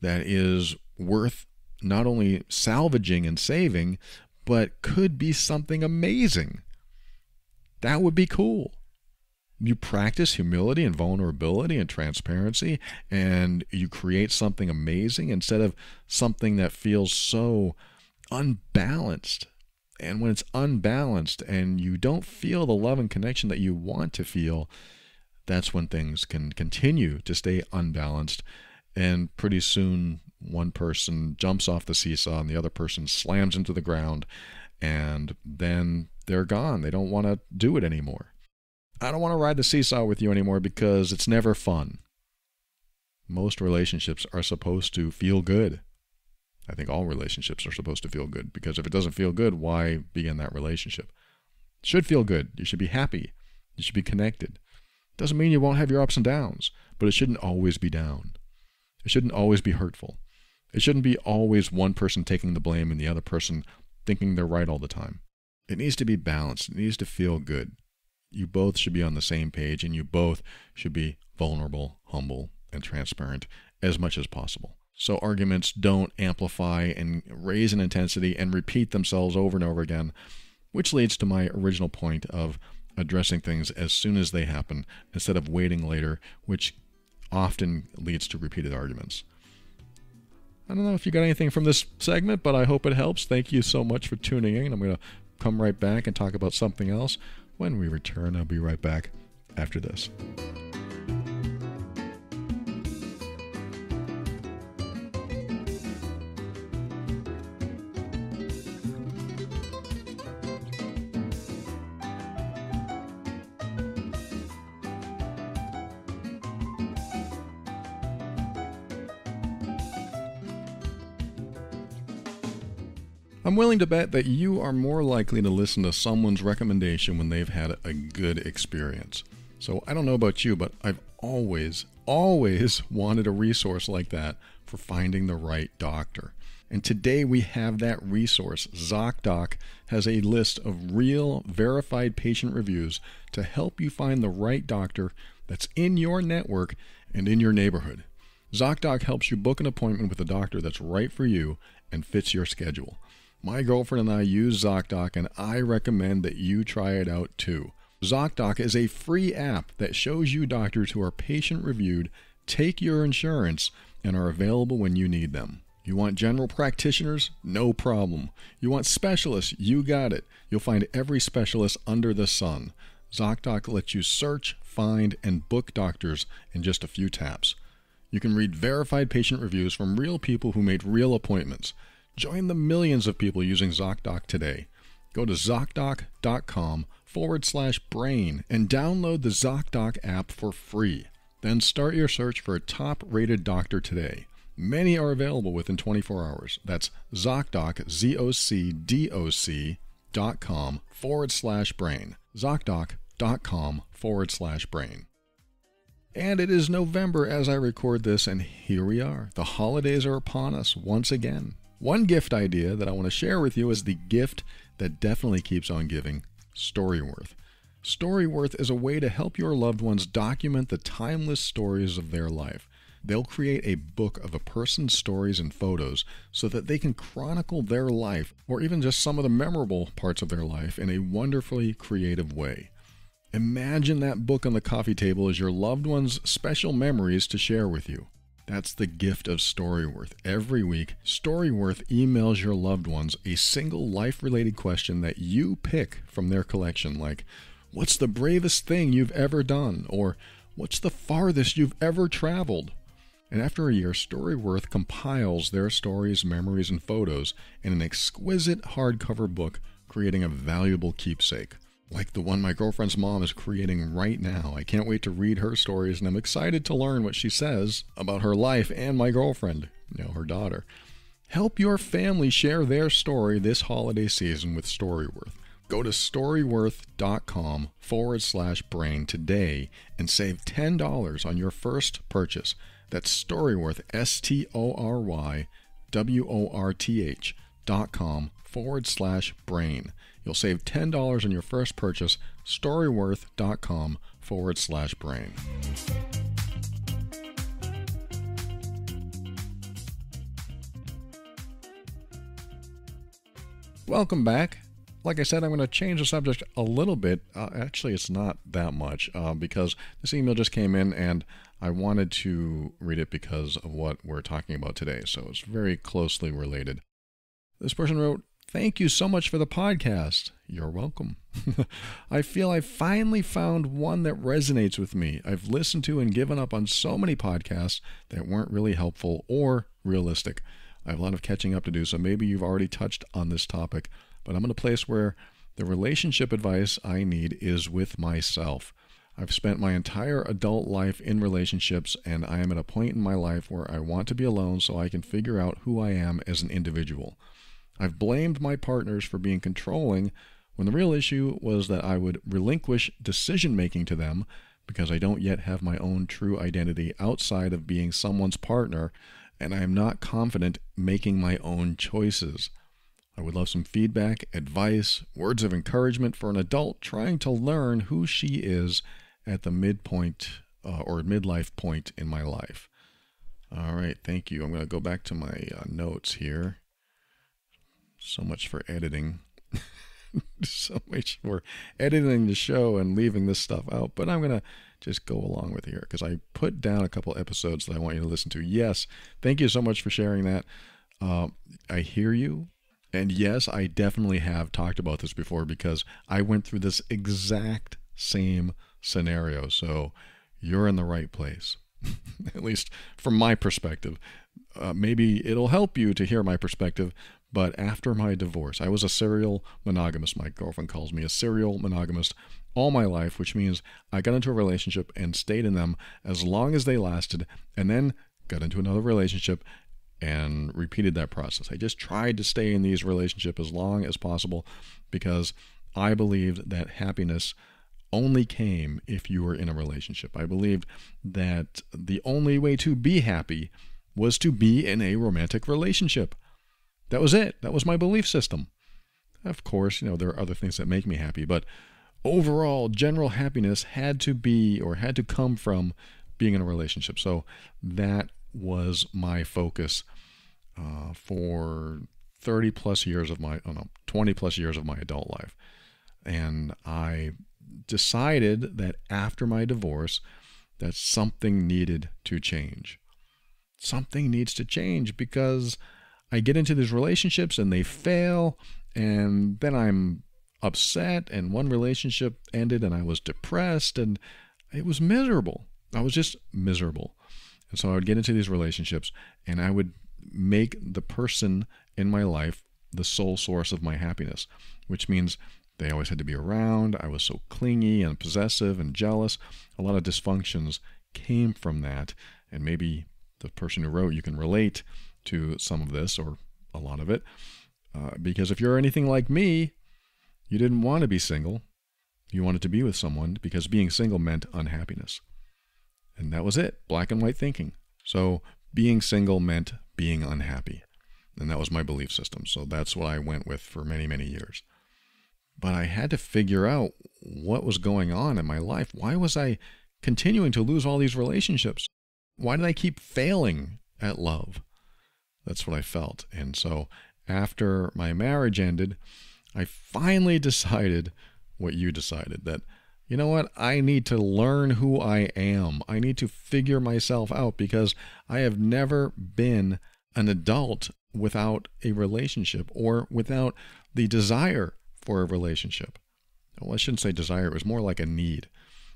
that is worth not only salvaging and saving, but could be something amazing. That would be cool. You practice humility and vulnerability and transparency, and you create something amazing instead of something that feels so unbalanced. And when it's unbalanced and you don't feel the love and connection that you want to feel, that's when things can continue to stay unbalanced. And pretty soon, one person jumps off the seesaw and the other person slams into the ground, and then they're gone. They don't want to do it anymore. I don't want to ride the seesaw with you anymore because it's never fun. Most relationships are supposed to feel good. I think all relationships are supposed to feel good, because if it doesn't feel good, why begin that relationship? It should feel good. You should be happy. You should be connected. Doesn't mean you won't have your ups and downs, but it shouldn't always be down. It shouldn't always be hurtful. It shouldn't be always one person taking the blame and the other person thinking they're right all the time. It needs to be balanced. It needs to feel good. You both should be on the same page, and you both should be vulnerable, humble, and transparent as much as possible. So arguments don't amplify and raise in intensity and repeat themselves over and over again, which leads to my original point of addressing things as soon as they happen instead of waiting later, which often leads to repeated arguments. I don't know if you got anything from this segment, but I hope it helps. Thank you so much for tuning in. I'm going to come right back and talk about something else. When we return, I'll be right back after this. I'm willing to bet that you are more likely to listen to someone's recommendation when they've had a good experience. So I don't know about you, but I've always wanted a resource like that for finding the right doctor. And today we have that resource. ZocDoc has a list of real, verified patient reviews to help you find the right doctor that's in your network and in your neighborhood. ZocDoc helps you book an appointment with a doctor that's right for you and fits your schedule. My girlfriend and I use ZocDoc, and I recommend that you try it out too. ZocDoc is a free app that shows you doctors who are patient-reviewed, take your insurance, and are available when you need them. You want general practitioners? No problem. You want specialists? You got it. You'll find every specialist under the sun. ZocDoc lets you search, find, and book doctors in just a few taps. You can read verified patient reviews from real people who made real appointments. Join the millions of people using ZocDoc today. Go to ZocDoc.com/brain and download the ZocDoc app for free. Then start your search for a top-rated doctor today. Many are available within 24 hours. That's ZocDoc, ZocDoc.com/brain. ZocDoc.com/brain. And it is November as I record this, and here we are. The holidays are upon us once again. One gift idea that I want to share with you is the gift that definitely keeps on giving, Storyworth. Storyworth is a way to help your loved ones document the timeless stories of their life. They'll create a book of a person's stories and photos so that they can chronicle their life, or even just some of the memorable parts of their life, in a wonderfully creative way. Imagine that book on the coffee table as your loved one's special memories to share with you. That's the gift of Storyworth. Every week, Storyworth emails your loved ones a single life-related question that you pick from their collection, like, what's the bravest thing you've ever done? Or, what's the farthest you've ever traveled? And after a year, Storyworth compiles their stories, memories, and photos in an exquisite hardcover book, creating a valuable keepsake. Like the one my girlfriend's mom is creating right now. I can't wait to read her stories, and I'm excited to learn what she says about her life and my girlfriend, her daughter. Help your family share their story this holiday season with Storyworth. Go to storyworth.com/brain today and save $10 on your first purchase. That's Storyworth, STORYWORTH.com/brain. You'll save $10 on your first purchase. Storyworth.com/brain. Welcome back. Like I said, I'm going to change the subject a little bit. Actually, it's not that much because this email just came in and I wanted to read it because of what we're talking about today. So it's very closely related. This person wrote, "Thank you so much for the podcast." You're welcome. I feel I finally found one that resonates with me. I've listened to and given up on so many podcasts that weren't really helpful or realistic. I have a lot of catching up to do, so maybe you've already touched on this topic. But I'm in a place where the relationship advice I need is with myself. I've spent my entire adult life in relationships, and I am at a point in my life where I want to be alone so I can figure out who I am as an individual. I've blamed my partners for being controlling when the real issue was that I would relinquish decision-making to them because I don't yet have my own true identity outside of being someone's partner, and I am not confident making my own choices. I would love some feedback, advice, words of encouragement for an adult trying to learn who she is at the midpoint or midlife point in my life. All right, thank you. I'm going to go back to my notes here. So much for editing. So much for editing the show and leaving this stuff out. But I'm going to just go along with it here because I put down a couple episodes that I want you to listen to. Yes, thank you so much for sharing that. I hear you. And yes, I definitely have talked about this before because I went through this exact same scenario. So you're in the right place, at least from my perspective. Maybe it'll help you to hear my perspective. But after my divorce, I was a serial monogamist. My girlfriend calls me a serial monogamist all my life, which means I got into a relationship and stayed in them as long as they lasted, and then got into another relationship and repeated that process. I just tried to stay in these relationships as long as possible because I believed that happiness only came if you were in a relationship. I believed that the only way to be happy was to be in a romantic relationship. That was it. That was my belief system. Of course, there are other things that make me happy, but overall, general happiness had to be or had to come from being in a relationship. So that was my focus for 20 plus years of my adult life. And I decided that after my divorce that something needed to change. Something needs to change because I get into these relationships and they fail, and then I'm upset, and one relationship ended and I was depressed and it was miserable. I was just miserable. And so I would get into these relationships and I would make the person in my life the sole source of my happiness, which means they always had to be around. I was so clingy and possessive and jealous. A lot of dysfunctions came from that. And maybe the person who wrote, you can relate to some of this or a lot of it. Because if you're anything like me, you didn't want to be single. You wanted to be with someone because being single meant unhappiness. And that was it, black and white thinking. So being single meant being unhappy. And that was my belief system. So that's what I went with for many, many years. But I had to figure out what was going on in my life. Why was I continuing to lose all these relationships? Why did I keep failing at love? That's what I felt. And so after my marriage ended, I finally decided what you decided, that you know what? I need to learn who I am. I need to figure myself out because I have never been an adult without a relationship or without the desire for a relationship. Well, I shouldn't say desire. It was more like a need.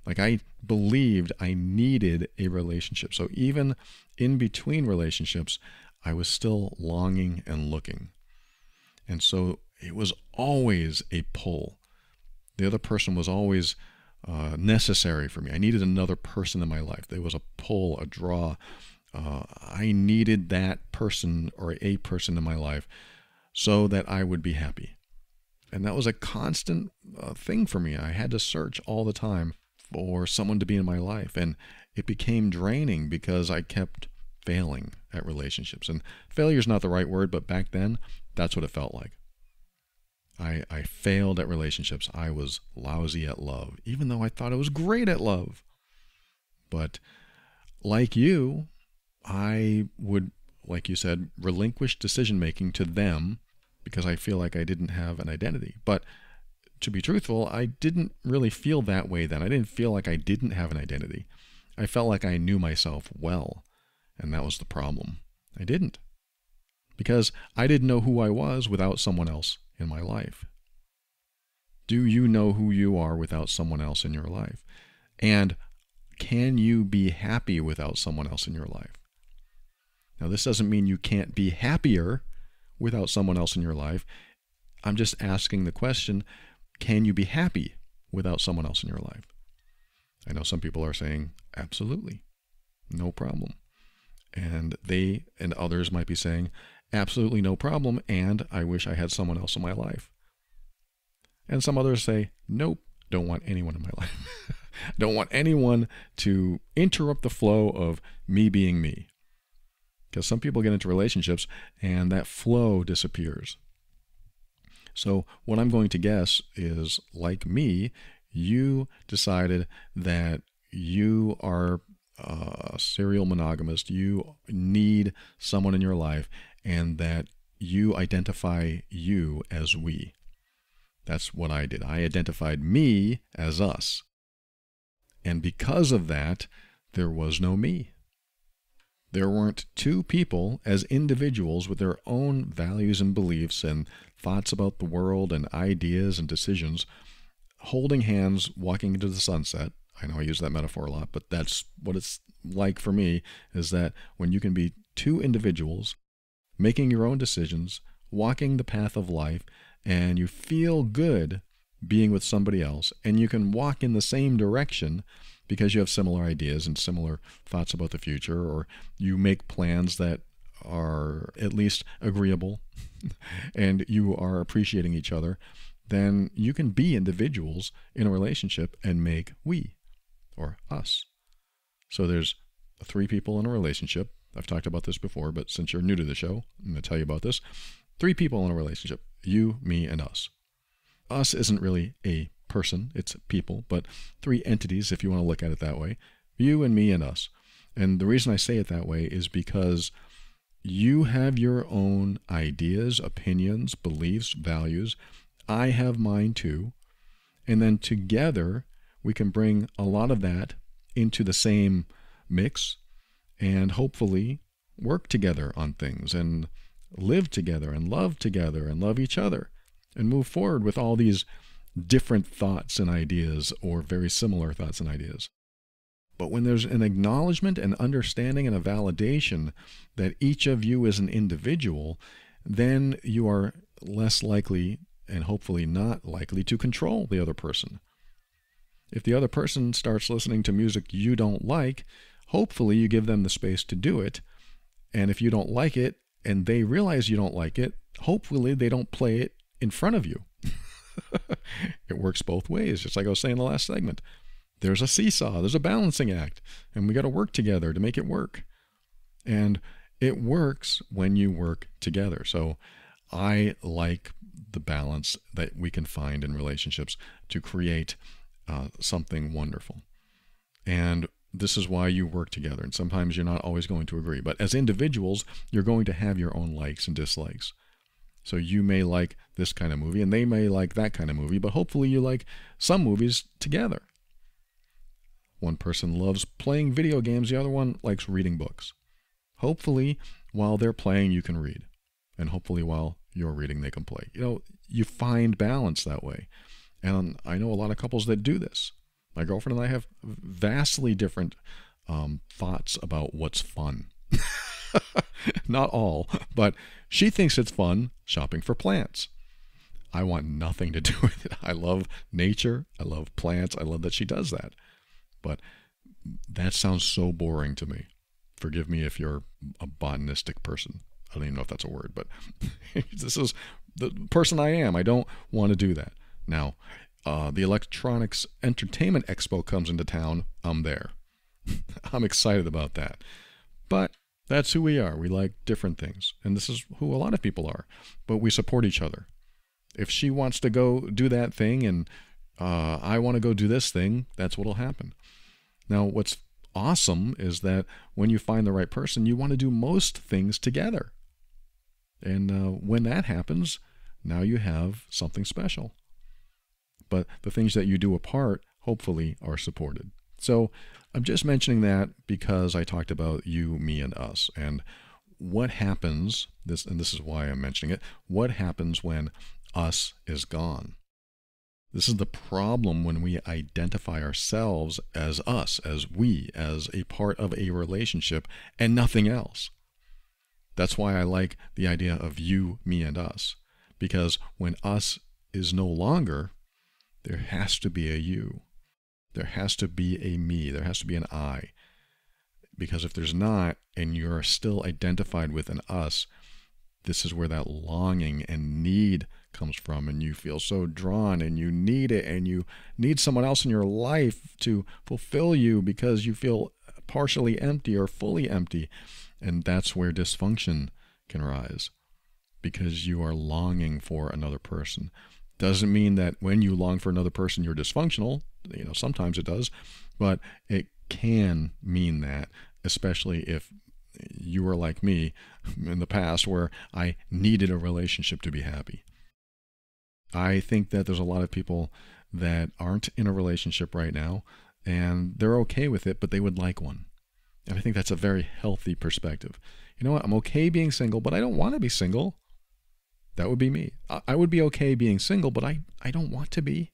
Like I believed I needed a relationship. So even in between relationships, I was still longing and looking. And so it was always a pull. The other person was always necessary for me. I needed another person in my life. There was a pull, a draw. I needed that person or a person in my life so that I would be happy. And that was a constant thing for me. I had to search all the time for someone to be in my life. And it became draining because I kept failing at relationships. And failure is not the right word, but back then, that's what it felt like. I failed at relationships. I was lousy at love, even though I thought I was great at love. But like you, I would, like you said, relinquish decision-making to them because I feel like I didn't have an identity. But to be truthful, I didn't really feel that way then. I didn't feel like I didn't have an identity. I felt like I knew myself well, and that was the problem. I didn't. Because I didn't know who I was without someone else in my life. Do you know who you are without someone else in your life? And can you be happy without someone else in your life? Now, this doesn't mean you can't be happier without someone else in your life. I'm just asking the question, can you be happy without someone else in your life? I know some people are saying, absolutely, no problem. And they and others might be saying, absolutely no problem, and I wish I had someone else in my life. And some others say, nope, don't want anyone in my life. Don't want anyone to interrupt the flow of me being me. Because some people get into relationships and that flow disappears. So what I'm going to guess is, like me, you decided that you are a serial monogamist. You need someone in your life, and that you identify you as we. That's what I did. I identified me as us. And because of that, there was no me. There weren't two people as individuals with their own values and beliefs and thoughts about the world and ideas and decisions holding hands, walking into the sunset. I know I use that metaphor a lot, but that's what it's like for me, is that when you can be two individuals making your own decisions, walking the path of life, and you feel good being with somebody else, and you can walk in the same direction because you have similar ideas and similar thoughts about the future, or you make plans that are at least agreeable and you are appreciating each other, then you can be individuals in a relationship and make we, or us. So there's three people in a relationship. I've talked about this before, but since you're new to the show, I'm going to tell you about this. Three people in a relationship: you, me, and us. Us isn't really a person, it's people, but three entities, if you want to look at it that way. You and me and us. And the reason I say it that way is because you have your own ideas, opinions, beliefs, values. I have mine too. And then together, we can bring a lot of that into the same mix and hopefully work together on things and live together and love each other and move forward with all these different thoughts and ideas, or very similar thoughts and ideas. But when there's an acknowledgement and understanding and a validation that each of you is an individual, then you are less likely, and hopefully not likely, to control the other person. If the other person starts listening to music you don't like, hopefully you give them the space to do it. And if you don't like it and they realize you don't like it, hopefully they don't play it in front of you. It works both ways, just like I was saying in the last segment. There's a seesaw, there's a balancing act, and we got to work together to make it work. And it works when you work together. So I like the balance that we can find in relationships to create something wonderful. And this is why you work together. And sometimes you're not always going to agree. But as individuals, you're going to have your own likes and dislikes. So you may like this kind of movie, and they may like that kind of movie, but hopefully you like some movies together. One person loves playing video games, the other one likes reading books. Hopefully, while they're playing, you can read. And hopefully, while you're reading, they can play. You know, you find balance that way. And I know a lot of couples that do this. My girlfriend and I have vastly different thoughts about what's fun. Not all, but she thinks it's fun shopping for plants. I want nothing to do with it. I love nature. I love plants. I love that she does that. But that sounds so boring to me. Forgive me if you're a botanistic person. I don't even know if that's a word, but this is the person I am. I don't want to do that. Now, the Electronics Entertainment Expo comes into town. I'm there. I'm excited about that. But that's who we are. We like different things. And this is who a lot of people are. But we support each other. If she wants to go do that thing and I want to go do this thing, that's what'll happen. Now, what's awesome is that when you find the right person, you want to do most things together. And when that happens, now you have something special. But the things that you do apart, hopefully, are supported. So I'm just mentioning that because I talked about you, me, and us. And what happens, this is why I'm mentioning it, what happens when us is gone? This is the problem when we identify ourselves as us, as we, as a part of a relationship and nothing else. That's why I like the idea of you, me, and us. Because when us is no longer, there has to be a you. There has to be a me. There has to be an I. Because if there's not, and you're still identified with an us, this is where that longing and need comes from, and you feel so drawn, and you need it, and you need someone else in your life to fulfill you because you feel partially empty or fully empty. And that's where dysfunction can rise, because you are longing for another person. Doesn't mean that when you long for another person you're dysfunctional. Sometimes it does, but it can mean that, especially if you were like me in the past where I needed a relationship to be happy. I think that there's a lot of people that aren't in a relationship right now and they're okay with it, but they would like one. And I think that's a very healthy perspective. You know what? I'm okay being single, but I don't want to be single. That would be me. I would be okay being single, but I don't want to be.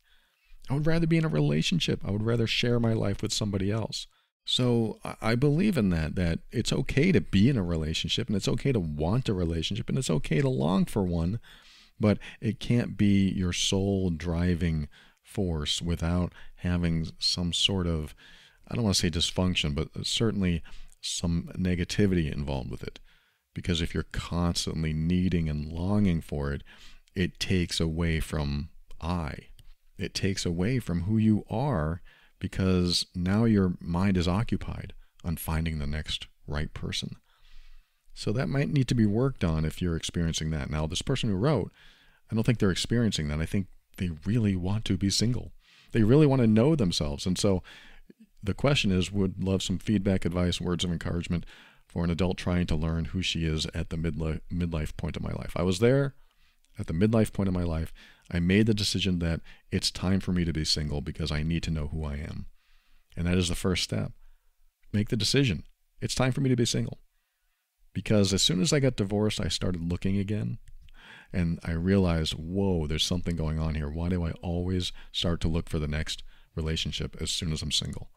I would rather be in a relationship. I would rather share my life with somebody else. So I believe in that it's okay to be in a relationship, and it's okay to want a relationship, and it's okay to long for one, but it can't be your sole driving force without having some sort of, I don't want to say dysfunction, but certainly some negativity involved with it. Because if you're constantly needing and longing for it, it takes away from I. It takes away from who you are, because now your mind is occupied on finding the next right person. So that might need to be worked on if you're experiencing that. Now, this person who wrote, I don't think they're experiencing that. I think they really want to be single. They really want to know themselves. And so the question is, would love some feedback, advice, words of encouragement for an adult trying to learn who she is at the midlife point of my life. I was there at the midlife point of my life. I made the decision that it's time for me to be single because I need to know who I am. And that is the first step. Make the decision. It's time for me to be single. Because as soon as I got divorced, I started looking again. And I realized, whoa, there's something going on here. Why do I always start to look for the next relationship as soon as I'm single?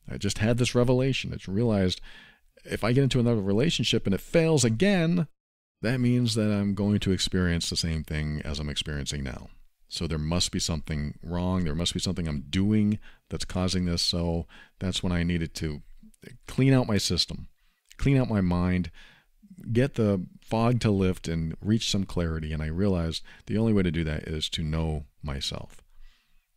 I just had this revelation. I realized if I get into another relationship and it fails again, that means that I'm going to experience the same thing as I'm experiencing now. So there must be something wrong. There must be something I'm doing that's causing this. So that's when I needed to clean out my system, clean out my mind, get the fog to lift and reach some clarity. And I realized the only way to do that is to know myself.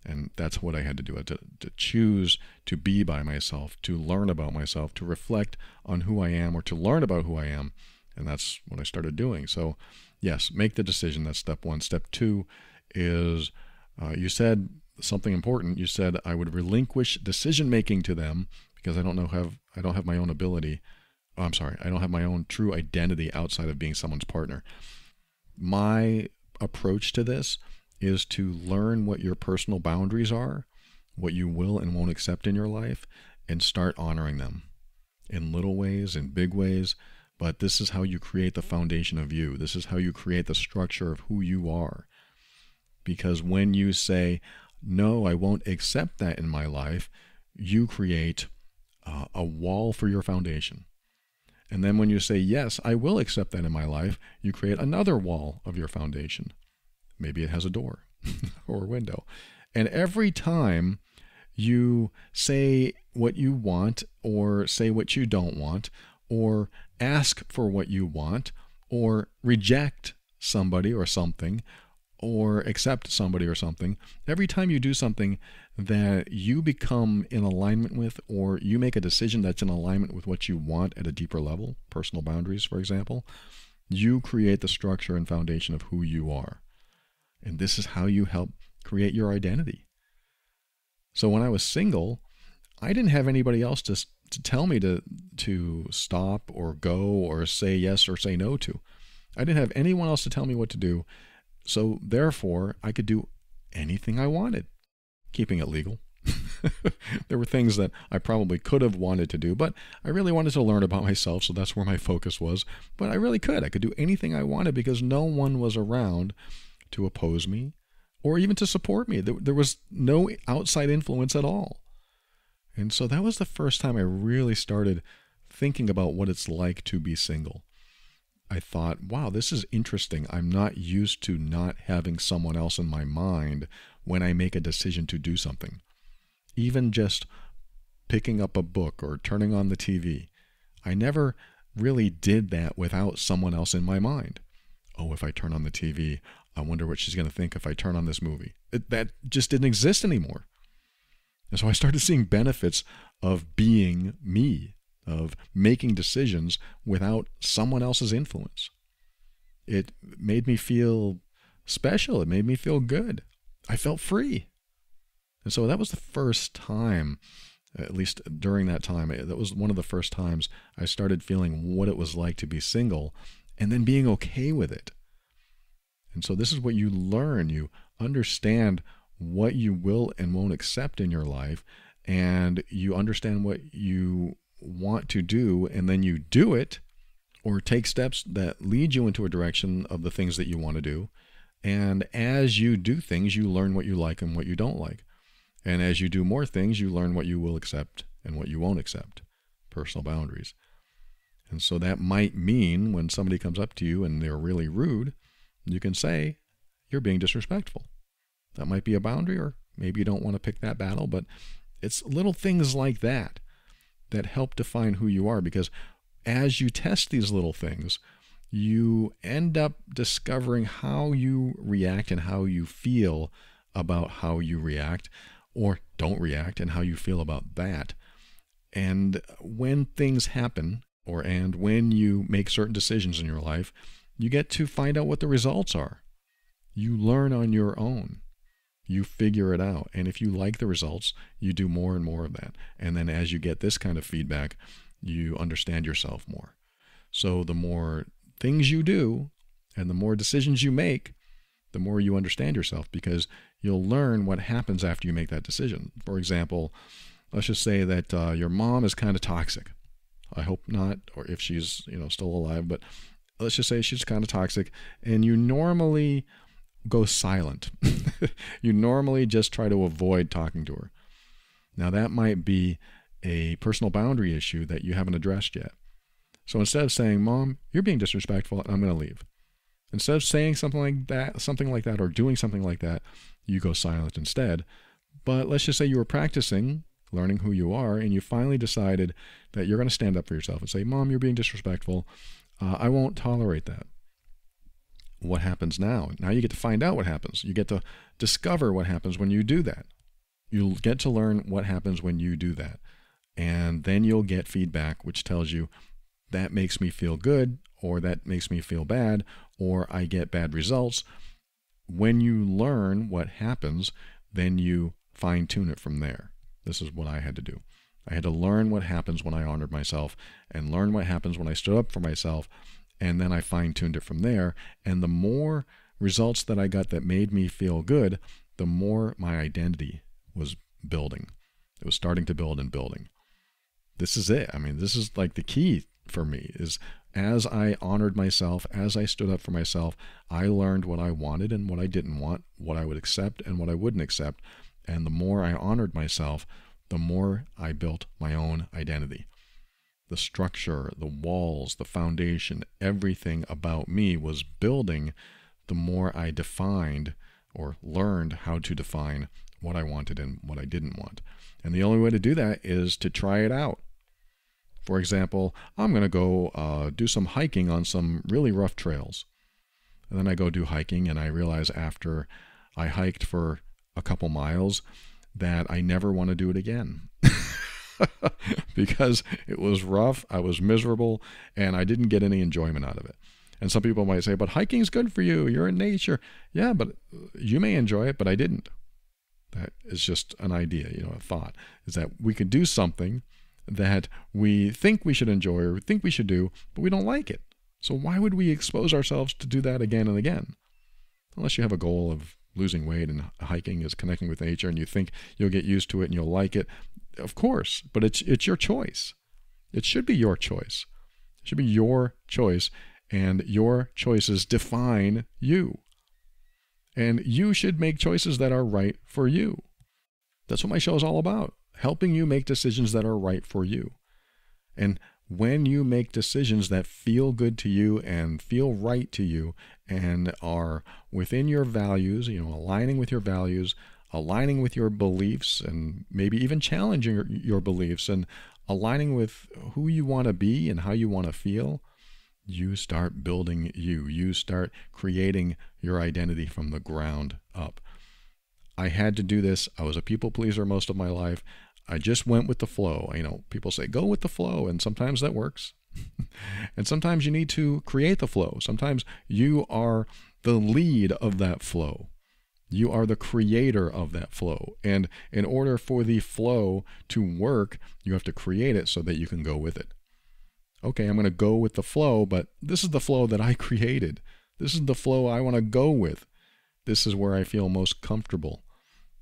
And that's what I had to do, to choose to be by myself, to learn about myself, to reflect on who I am, or to learn about who I am. And that's what I started doing. So yes, make the decision. That's step one. Step two is, you said something important. You said I would relinquish decision-making to them because I don't have my own ability. Oh, I'm sorry. I don't have my own true identity outside of being someone's partner. My approach to this is to learn what your personal boundaries are, what you will and won't accept in your life, and start honoring them in little ways, in big ways. But this is how you create the foundation of you. This is how you create the structure of who you are. Because when you say, no, I won't accept that in my life, you create a wall for your foundation. And then when you say, yes, I will accept that in my life, you create another wall of your foundation. Maybe it has a door or a window. And every time you say what you want, or say what you don't want, or ask for what you want, or reject somebody or something, or accept somebody or something, every time you do something that you become in alignment with, or you make a decision that's in alignment with what you want at a deeper level, personal boundaries, for example, you create the structure and foundation of who you are. And this is how you help create your identity. So when I was single, I didn't have anybody else to tell me to stop or go or say yes or say no to. I didn't have anyone else to tell me what to do. So therefore, I could do anything I wanted, keeping it legal. There were things that I probably could have wanted to do, but I really wanted to learn about myself, so that's where my focus was. But I really could. I could do anything I wanted because no one was around to oppose me or even to support me. There was no outside influence at all. And so that was the first time I really started thinking about what it's like to be single. I thought, wow, this is interesting. I'm not used to not having someone else in my mind when I make a decision to do something. Even just picking up a book or turning on the TV. I never really did that without someone else in my mind. Oh, if I turn on the TV, I wonder what she's going to think if I turn on this movie. That just didn't exist anymore. And so I started seeing benefits of being me, of making decisions without someone else's influence. It made me feel special. It made me feel good. I felt free. And so that was the first time, at least during that time, that was one of the first times I started feeling what it was like to be single and then being okay with it. And so this is what you learn. You understand what you will and won't accept in your life, and you understand what you want to do, and then you do it or take steps that lead you into a direction of the things that you want to do. And as you do things, you learn what you like and what you don't like. And as you do more things, you learn what you will accept and what you won't accept. Personal boundaries. And so that might mean when somebody comes up to you and they're really rude, you can say, you're being disrespectful. That might be a boundary, or maybe you don't want to pick that battle, but it's little things like that that help define who you are, because as you test these little things, you end up discovering how you react and how you feel about how you react or don't react and how you feel about that. And when things happen, and when you make certain decisions in your life, you get to find out what the results are. You learn on your own. You figure it out. And if you like the results, you do more and more of that. And then as you get this kind of feedback, you understand yourself more. So the more things you do and the more decisions you make, the more you understand yourself, because you'll learn what happens after you make that decision. For example, let's just say that your mom is kind of toxic. I hope not, or if she's still alive, but let's just say she's kind of toxic, and you normally go silent. You normally just try to avoid talking to her. Now that might be a personal boundary issue that you haven't addressed yet. So instead of saying, Mom, you're being disrespectful, I'm going to leave. Instead of saying something like that, or doing something like that, you go silent instead. But let's just say you were practicing learning who you are, and you finally decided that you're going to stand up for yourself and say, Mom, you're being disrespectful. I won't tolerate that. What happens now? Now you get to find out what happens. You get to discover what happens when you do that. You'll get to learn what happens when you do that. And then you'll get feedback which tells you that makes me feel good, or that makes me feel bad, or I get bad results. When you learn what happens, then you fine-tune it from there. This is what I had to do. I had to learn what happens when I honored myself and learn what happens when I stood up for myself, and then I fine-tuned it from there. And the more results that I got that made me feel good, the more my identity was building. It was starting to build and building. This is it. I mean, this is like the key for me, is as I honored myself, as I stood up for myself, I learned what I wanted and what I didn't want, what I would accept and what I wouldn't accept. And the more I honored myself, the more I built my own identity. The structure, the walls, the foundation, everything about me was building the more I defined or learned how to define what I wanted and what I didn't want. And the only way to do that is to try it out. For example, I'm going to go do some hiking on some really rough trails. And then I go do hiking, and I realize after I hiked for a couple miles that I never want to do it again. Because it was rough, I was miserable, and I didn't get any enjoyment out of it. And some people might say, but hiking's good for you, you're in nature. Yeah, but you may enjoy it, but I didn't. That is just an idea, a thought, is that we could do something that we think we should enjoy or think we should do, but we don't like it. So why would we expose ourselves to do that again and again? Unless you have a goal of losing weight and hiking is connecting with nature and you think you'll get used to it and you'll like it. Of course, but it's your choice. It should be your choice. It should be your choice, and your choices define you. And you should make choices that are right for you. That's what my show is all about, helping you make decisions that are right for you. And when you make decisions that feel good to you and feel right to you and are within your values, aligning with your values, aligning with your beliefs, and maybe even challenging your beliefs and aligning with who you want to be and how you want to feel, you start building you. You start creating your identity from the ground up. I had to do this. I was a people pleaser most of my life. I just went with the flow. People say, go with the flow, and sometimes that works. And sometimes you need to create the flow. Sometimes you are the lead of that flow. You are the creator of that flow. And in order for the flow to work, you have to create it so that you can go with it. Okay, I'm going to go with the flow, but this is the flow that I created. This is the flow I want to go with. This is where I feel most comfortable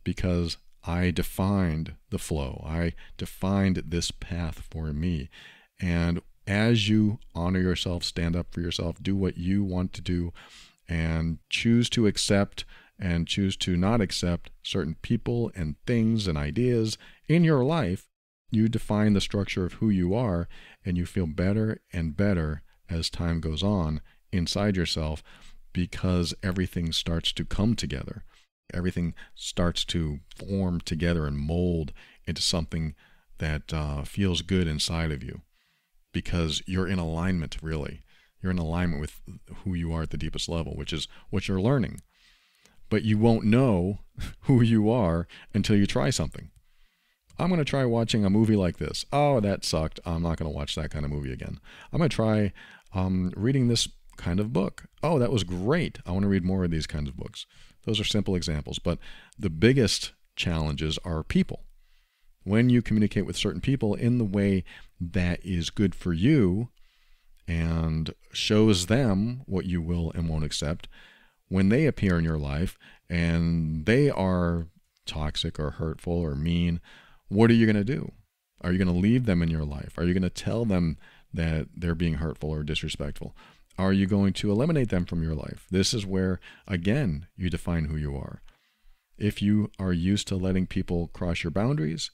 because I defined the flow. I defined this path for me. And as you honor yourself, stand up for yourself, do what you want to do, and choose to accept and choose to not accept certain people and things and ideas in your life, you define the structure of who you are, and you feel better and better as time goes on inside yourself because everything starts to come together. Everything starts to form together and mold into something that feels good inside of you because you're in alignment, really. You're in alignment with who you are at the deepest level, which is what you're learning. But you won't know who you are until you try something. I'm going to try watching a movie like this. Oh, that sucked. I'm not going to watch that kind of movie again. I'm going to try reading this kind of book. Oh, that was great. I want to read more of these kinds of books. Those are simple examples. But the biggest challenges are people. When you communicate with certain people in the way that is good for you and shows them what you will and won't accept, when they appear in your life and they are toxic or hurtful or mean, what are you going to do? Are you going to leave them in your life? Are you going to tell them that they're being hurtful or disrespectful? Are you going to eliminate them from your life? This is where, again, you define who you are. If you are used to letting people cross your boundaries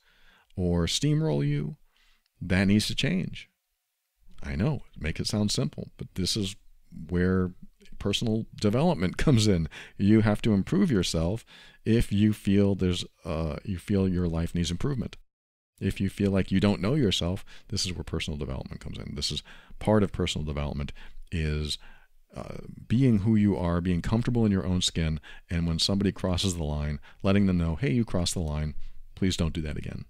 or steamroll you, that needs to change. I know, make it sound simple, but this is where personal development comes in. You have to improve yourself if you feel your life needs improvement. If you feel like you don't know yourself, this is where personal development comes in. This is part of personal development, is being who you are, being comfortable in your own skin, and when somebody crosses the line, letting them know, hey, you crossed the line, please don't do that again.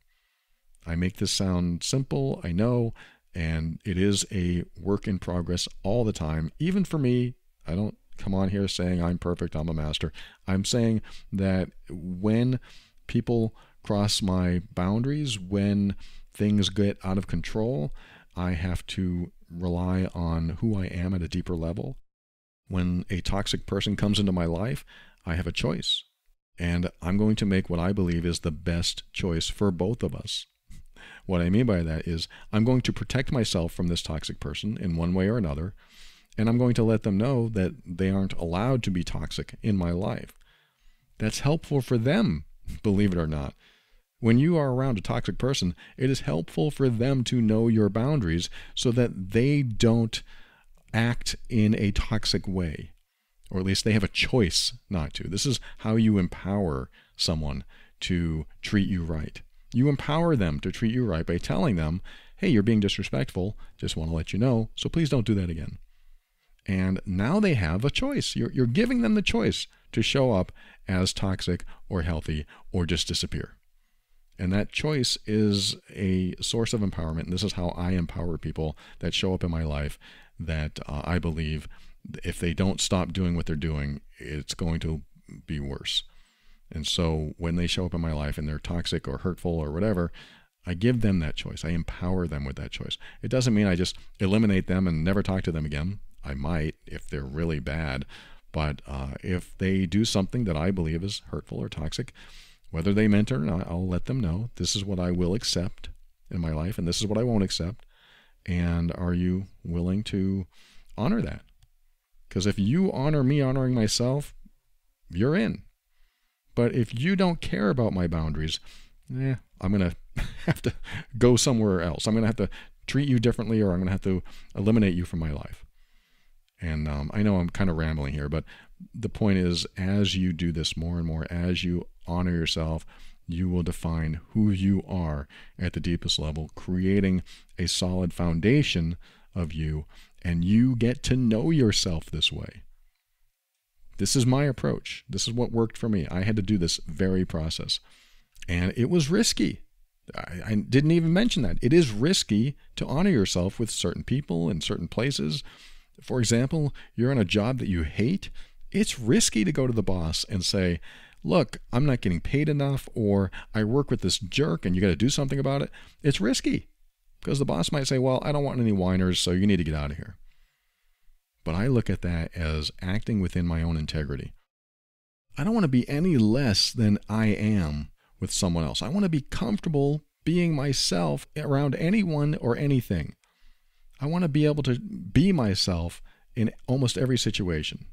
I make this sound simple, I know, and it is a work in progress all the time. Even for me, I don't come on here saying I'm perfect, I'm a master. I'm saying that when people cross my boundaries, when things get out of control, I have to rely on who I am at a deeper level. When a toxic person comes into my life, I have a choice. And I'm going to make what I believe is the best choice for both of us. What I mean by that is I'm going to protect myself from this toxic person in one way or another, and I'm going to let them know that they aren't allowed to be toxic in my life. That's helpful for them, believe it or not. When you are around a toxic person, it is helpful for them to know your boundaries so that they don't act in a toxic way, or at least they have a choice not to. This is how you empower someone to treat you right. You empower them to treat you right by telling them, hey, you're being disrespectful, just want to let you know, so please don't do that again. And now they have a choice. You're giving them the choice to show up as toxic or healthy or just disappear. And that choice is a source of empowerment. And this is how I empower people that show up in my life that I believe if they don't stop doing what they're doing, it's going to be worse. And so when they show up in my life and they're toxic or hurtful or whatever, I give them that choice. I empower them with that choice. It doesn't mean I just eliminate them and never talk to them again. I might if they're really bad. But if they do something that I believe is hurtful or toxic, whether they meant it or not, I'll let them know this is what I will accept in my life and this is what I won't accept. And are you willing to honor that? Because if you honor me honoring myself, you're in. But if you don't care about my boundaries, I'm going to have to go somewhere else. I'm going to have to treat you differently, or I'm going to have to eliminate you from my life. And I know I'm kind of rambling here, but the point is, as you do this more and more, as you honor yourself, you will define who you are at the deepest level, creating a solid foundation of you, and you get to know yourself this way. This is my approach. This is what worked for me. I had to do this very process. And it was risky. I didn't even mention that. It is risky to honor yourself with certain people in certain places. For example, you're on a job that you hate. It's risky to go to the boss and say, look, I'm not getting paid enough, or I work with this jerk and you got to do something about it. It's risky because the boss might say, well, I don't want any whiners, so you need to get out of here. But I look at that as acting within my own integrity. I don't want to be any less than I am with someone else. I want to be comfortable being myself around anyone or anything. I want to be able to be myself in almost every situation.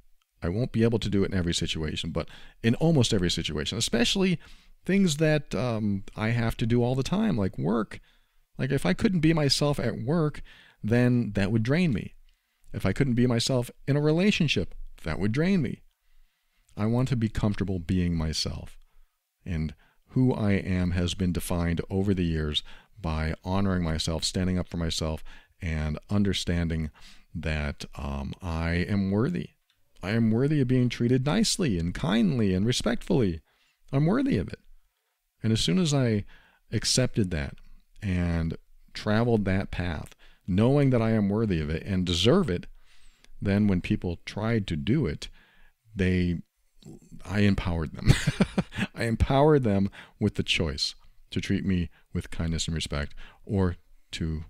I won't be able to do it in every situation, but in almost every situation, especially things that I have to do all the time, like work. Like if I couldn't be myself at work, then that would drain me. If I couldn't be myself in a relationship, that would drain me. I want to be comfortable being myself. And who I am has been defined over the years by honoring myself, standing up for myself, and understanding that I am worthy. I am worthy of being treated nicely and kindly and respectfully. I'm worthy of it. And as soon as I accepted that and traveled that path, knowing that I am worthy of it and deserve it, then when people tried to do it, I empowered them. I empowered them with the choice to treat me with kindness and respect, or to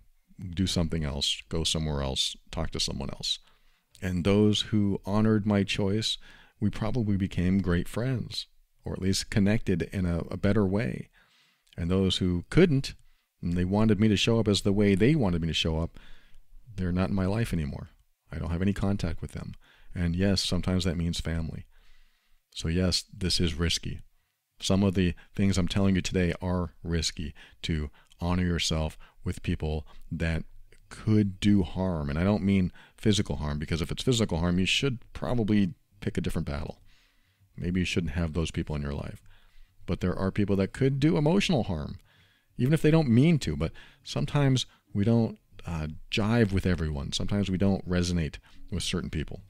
do something else, go somewhere else, talk to someone else. And those who honored my choice, we probably became great friends, or at least connected in a better way. And those who couldn't, and they wanted me to show up as the way they wanted me to show up, they're not in my life anymore. I don't have any contact with them. And yes, sometimes that means family. So yes, this is risky. Some of the things I'm telling you today are risky, to honor yourself with people that could do harm. And I don't mean physical harm, because if it's physical harm, you should probably pick a different battle. Maybe you shouldn't have those people in your life. But there are people that could do emotional harm, even if they don't mean to. But sometimes we don't jive with everyone. Sometimes we don't resonate with certain people.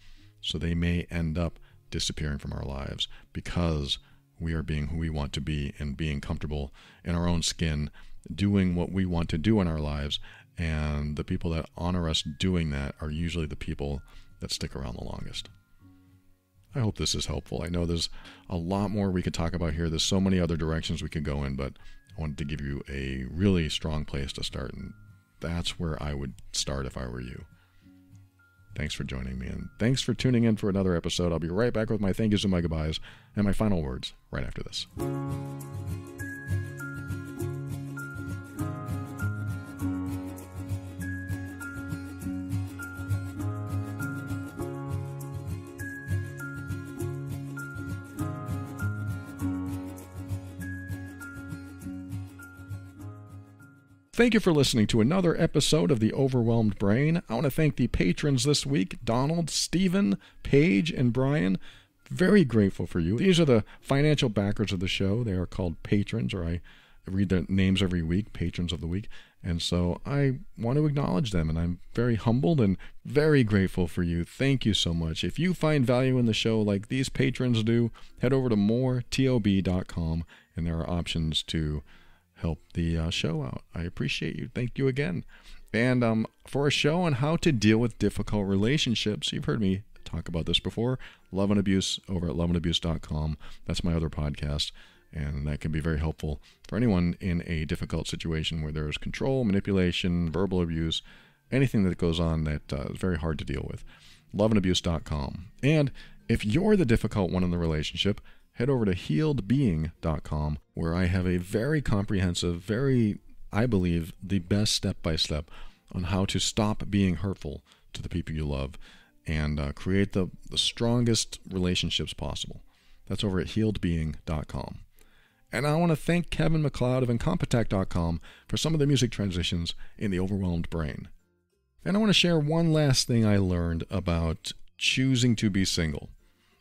So they may end up disappearing from our lives because we are being who we want to be and being comfortable in our own skin, doing what we want to do in our lives. And the people that honor us doing that are usually the people that stick around the longest. I hope this is helpful. I know there's a lot more we could talk about here. There's so many other directions we could go in, but I wanted to give you a really strong place to start, and that's where I would start if I were you. Thanks for joining me, and thanks for tuning in for another episode. I'll be right back with my thank yous and my goodbyes and my final words right after this. Thank you for listening to another episode of The Overwhelmed Brain. I want to thank the patrons this week, Donald, Stephen, Paige, and Brian. Very grateful for you. These are the financial backers of the show. They are called patrons, or I read their names every week, patrons of the week. And so I want to acknowledge them, and I'm very humbled and very grateful for you. Thank you so much. If you find value in the show like these patrons do, head over to moretob.com, and there are options to help the show out. I appreciate you. Thank you again. And for a show on how to deal with difficult relationships, you've heard me talk about this before, Love and Abuse over at loveandabuse.com. That's my other podcast. And that can be very helpful for anyone in a difficult situation where there's control, manipulation, verbal abuse, anything that goes on that is very hard to deal with. Loveandabuse.com. And if you're the difficult one in the relationship, head over to healedbeing.com, where I have a very comprehensive, I believe, the best step-by-step on how to stop being hurtful to the people you love and create the strongest relationships possible. That's over at healedbeing.com. And I want to thank Kevin MacLeod of Incompetech.com for some of the music transitions in The Overwhelmed Brain. And I want to share one last thing I learned about choosing to be single.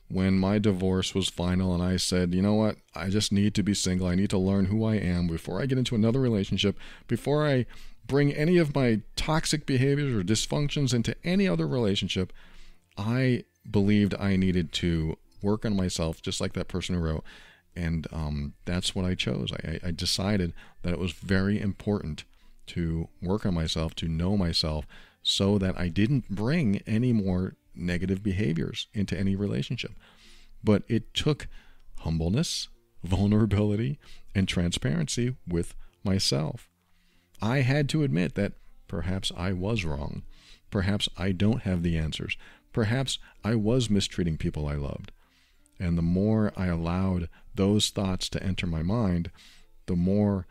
When my divorce was final and I said, you know what, I just need to be single. I need to learn who I am before I get into another relationship, before I bring any of my toxic behaviors or dysfunctions into any other relationship. I believed I needed to work on myself, just like that person who wrote. And that's what I chose. I decided that it was very important to work on myself, to know myself, so that I didn't bring any more negative behaviors into any relationship. But it took humbleness, vulnerability, and transparency with myself. I had to admit that perhaps I was wrong. Perhaps I don't have the answers. Perhaps I was mistreating people I loved. And the more I allowed those thoughts to enter my mind, the more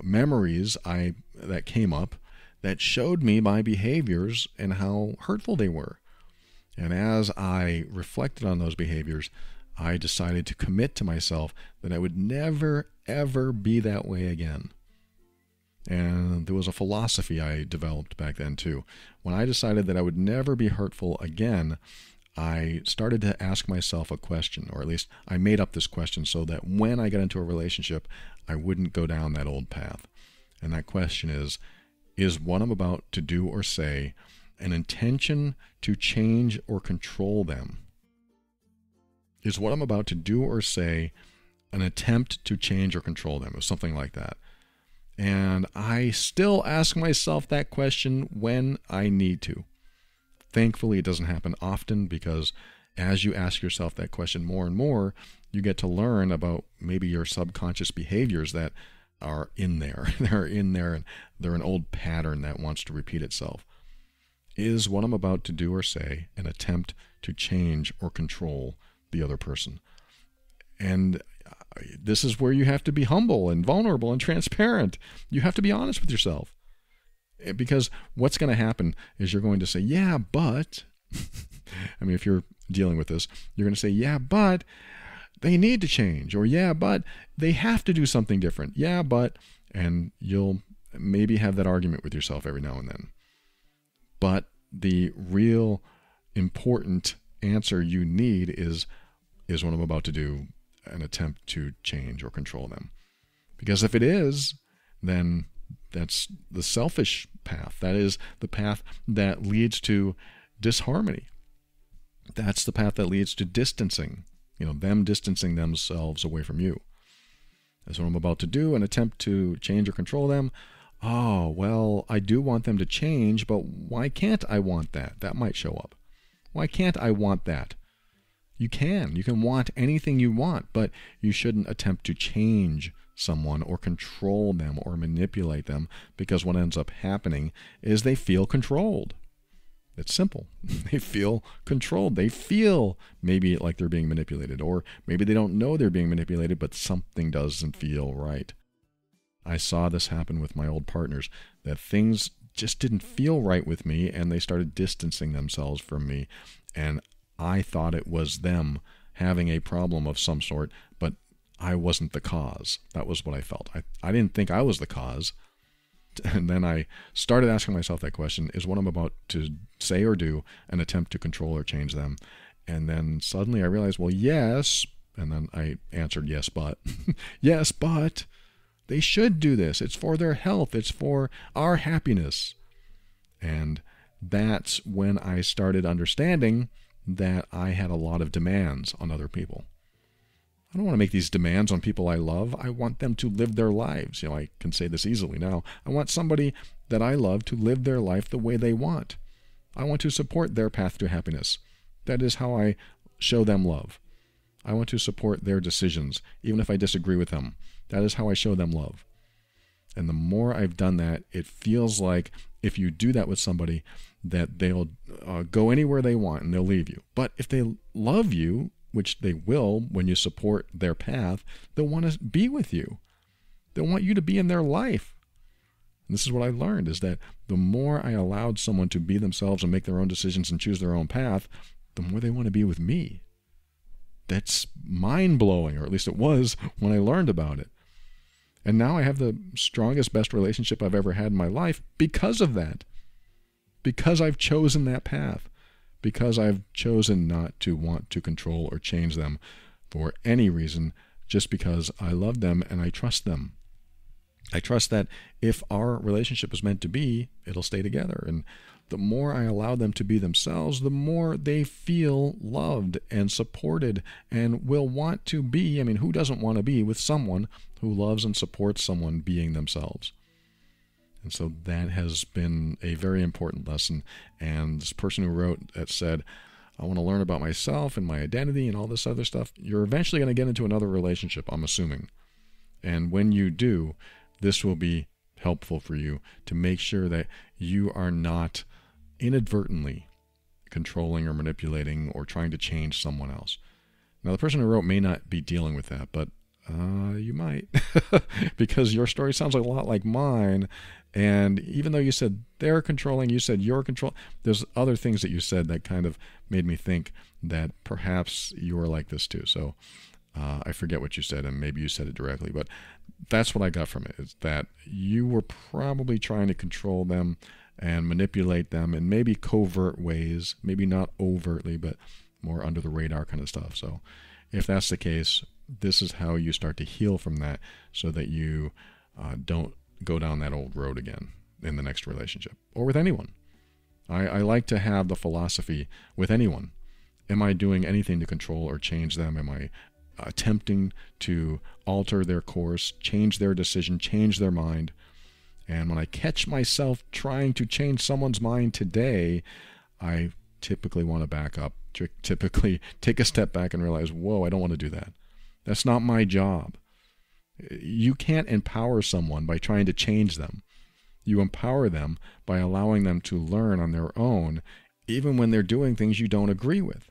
memories that came up that showed me my behaviors and how hurtful they were. And as I reflected on those behaviors, I decided to commit to myself that I would never, ever be that way again. And there was a philosophy I developed back then too. When I decided that I would never be hurtful again, I started to ask myself a question, or at least I made up this question so that when I got into a relationship, I wouldn't go down that old path. And that question is what I'm about to do or say an intention to change or control them? Is what I'm about to do or say an attempt to change or control them, or something like that? And I still ask myself that question when I need to. Thankfully, it doesn't happen often, because as you ask yourself that question more and more, you get to learn about maybe your subconscious behaviors that are in there. They're in there, and they're an old pattern that wants to repeat itself. Is what I'm about to do or say an attempt to change or control the other person? And this is where you have to be humble and vulnerable and transparent. You have to be honest with yourself. Because what's going to happen is you're going to say, yeah, but, I mean, if you're dealing with this, you're going to say, yeah, but they need to change, or yeah, but they have to do something different. Yeah, but, and you'll maybe have that argument with yourself every now and then. But the real important answer you need is what I'm about to do an attempt to change or control them. Because if it is, then that's the selfish path. That is the path that leads to disharmony. That's the path that leads to distancing, them distancing themselves away from you. That's what I'm about to do, an attempt to change or control them. Oh, well, I do want them to change, but why can't I want that? That might show up. Why can't I want that? You can want anything you want, but you shouldn't attempt to change someone or control them or manipulate them, because what ends up happening is they feel controlled. It's simple. They feel controlled. They feel maybe like they're being manipulated, or maybe they don't know they're being manipulated, but something doesn't feel right. I saw this happen with my old partners, that things just didn't feel right with me, and they started distancing themselves from me, and I thought it was them having a problem of some sort, but I wasn't the cause. That was what I felt. I didn't think I was the cause. And then I started asking myself that question, is what I'm about to say or do an attempt to control or change them? And then suddenly I realized, well, yes. And then I answered yes, but. Yes, but They should do this. It's for their health. It's for our happiness. And that's when I started understanding that I had a lot of demands on other people. I don't want to make these demands on people I love. I want them to live their lives. I can say this easily now. I want somebody that I love to live their life the way they want. I want to support their path to happiness. That is how I show them love. I want to support their decisions, even if I disagree with them. That is how I show them love. And the more I've done that, it feels like if you do that with somebody, that they'll go anywhere they want and they'll leave you. But if they love you, which they will when you support their path, they'll want to be with you. They'll want you to be in their life. And this is what I learned, is that the more I allowed someone to be themselves and make their own decisions and choose their own path, the more they want to be with me. That's mind-blowing, or at least it was when I learned about it. And now I have the strongest, best relationship I've ever had in my life because of that. Because I've chosen that path. Because I've chosen not to want to control or change them for any reason, just because I love them and I trust them. I trust that if our relationship is meant to be, it'll stay together. And the more I allow them to be themselves, the more they feel loved and supported and will want to be. Who doesn't want to be with someone who loves and supports someone being themselves? And so that has been a very important lesson. And this person who wrote that said, I want to learn about myself and my identity and all this other stuff. You're eventually going to get into another relationship, I'm assuming. And when you do, this will be helpful for you to make sure that you are not inadvertently controlling or manipulating or trying to change someone else. Now, the person who wrote may not be dealing with that, but you might, because your story sounds a lot like mine. And even though you said they're controlling, you said you're controlling, there's other things that you said that kind of made me think that perhaps you are like this too. So I forget what you said, and maybe you said it directly, but that's what I got from it, is that you were probably trying to control them and manipulate them in maybe covert ways, maybe not overtly, but more under the radar kind of stuff. So if that's the case, this is how you start to heal from that, so that you don't go down that old road again in the next relationship or with anyone. I like to have the philosophy with anyone. Am I doing anything to control or change them? Am I attempting to alter their course, change their decision, change their mind? And when I catch myself trying to change someone's mind today, I typically want to back up, typically take a step back and realize, whoa, I don't want to do that. That's not my job. You can't empower someone by trying to change them. You empower them by allowing them to learn on their own, even when they're doing things you don't agree with.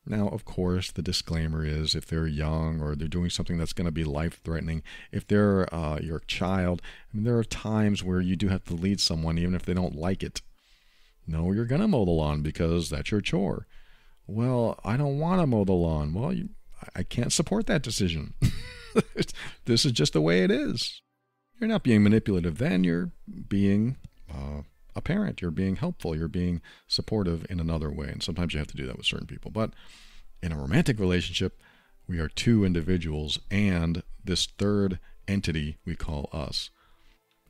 Now, of course, the disclaimer is if they're young or they're doing something that's going to be life-threatening, if they're your child, there are times where you do have to lead someone even if they don't like it. No, you're going to mow the lawn because that's your chore. Well, I don't want to mow the lawn. Well, I can't support that decision. This is just the way it is. You're not being manipulative then. You're being a parent. You're being helpful. You're being supportive in another way. And sometimes you have to do that with certain people. But in a romantic relationship, we are two individuals and this third entity we call us.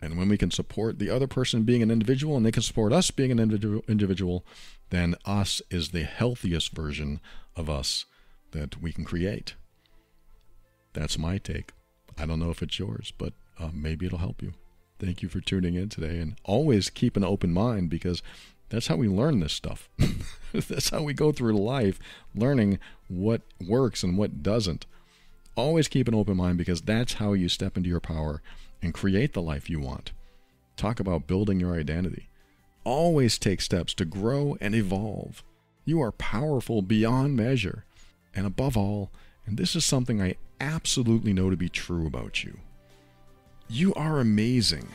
And when we can support the other person being an individual and they can support us being an individual, then us is the healthiest version of us that we can create. That's my take. I don't know if it's yours, but maybe it'll help you. Thank you for tuning in today, and always keep an open mind, because that's how we learn this stuff. That's how we go through life, learning what works and what doesn't. Always keep an open mind, because that's how you step into your power and create the life you want. Talk about building your identity. Always take steps to grow and evolve. You are powerful beyond measure. And above all, and this is something I absolutely know to be true about you, you are amazing.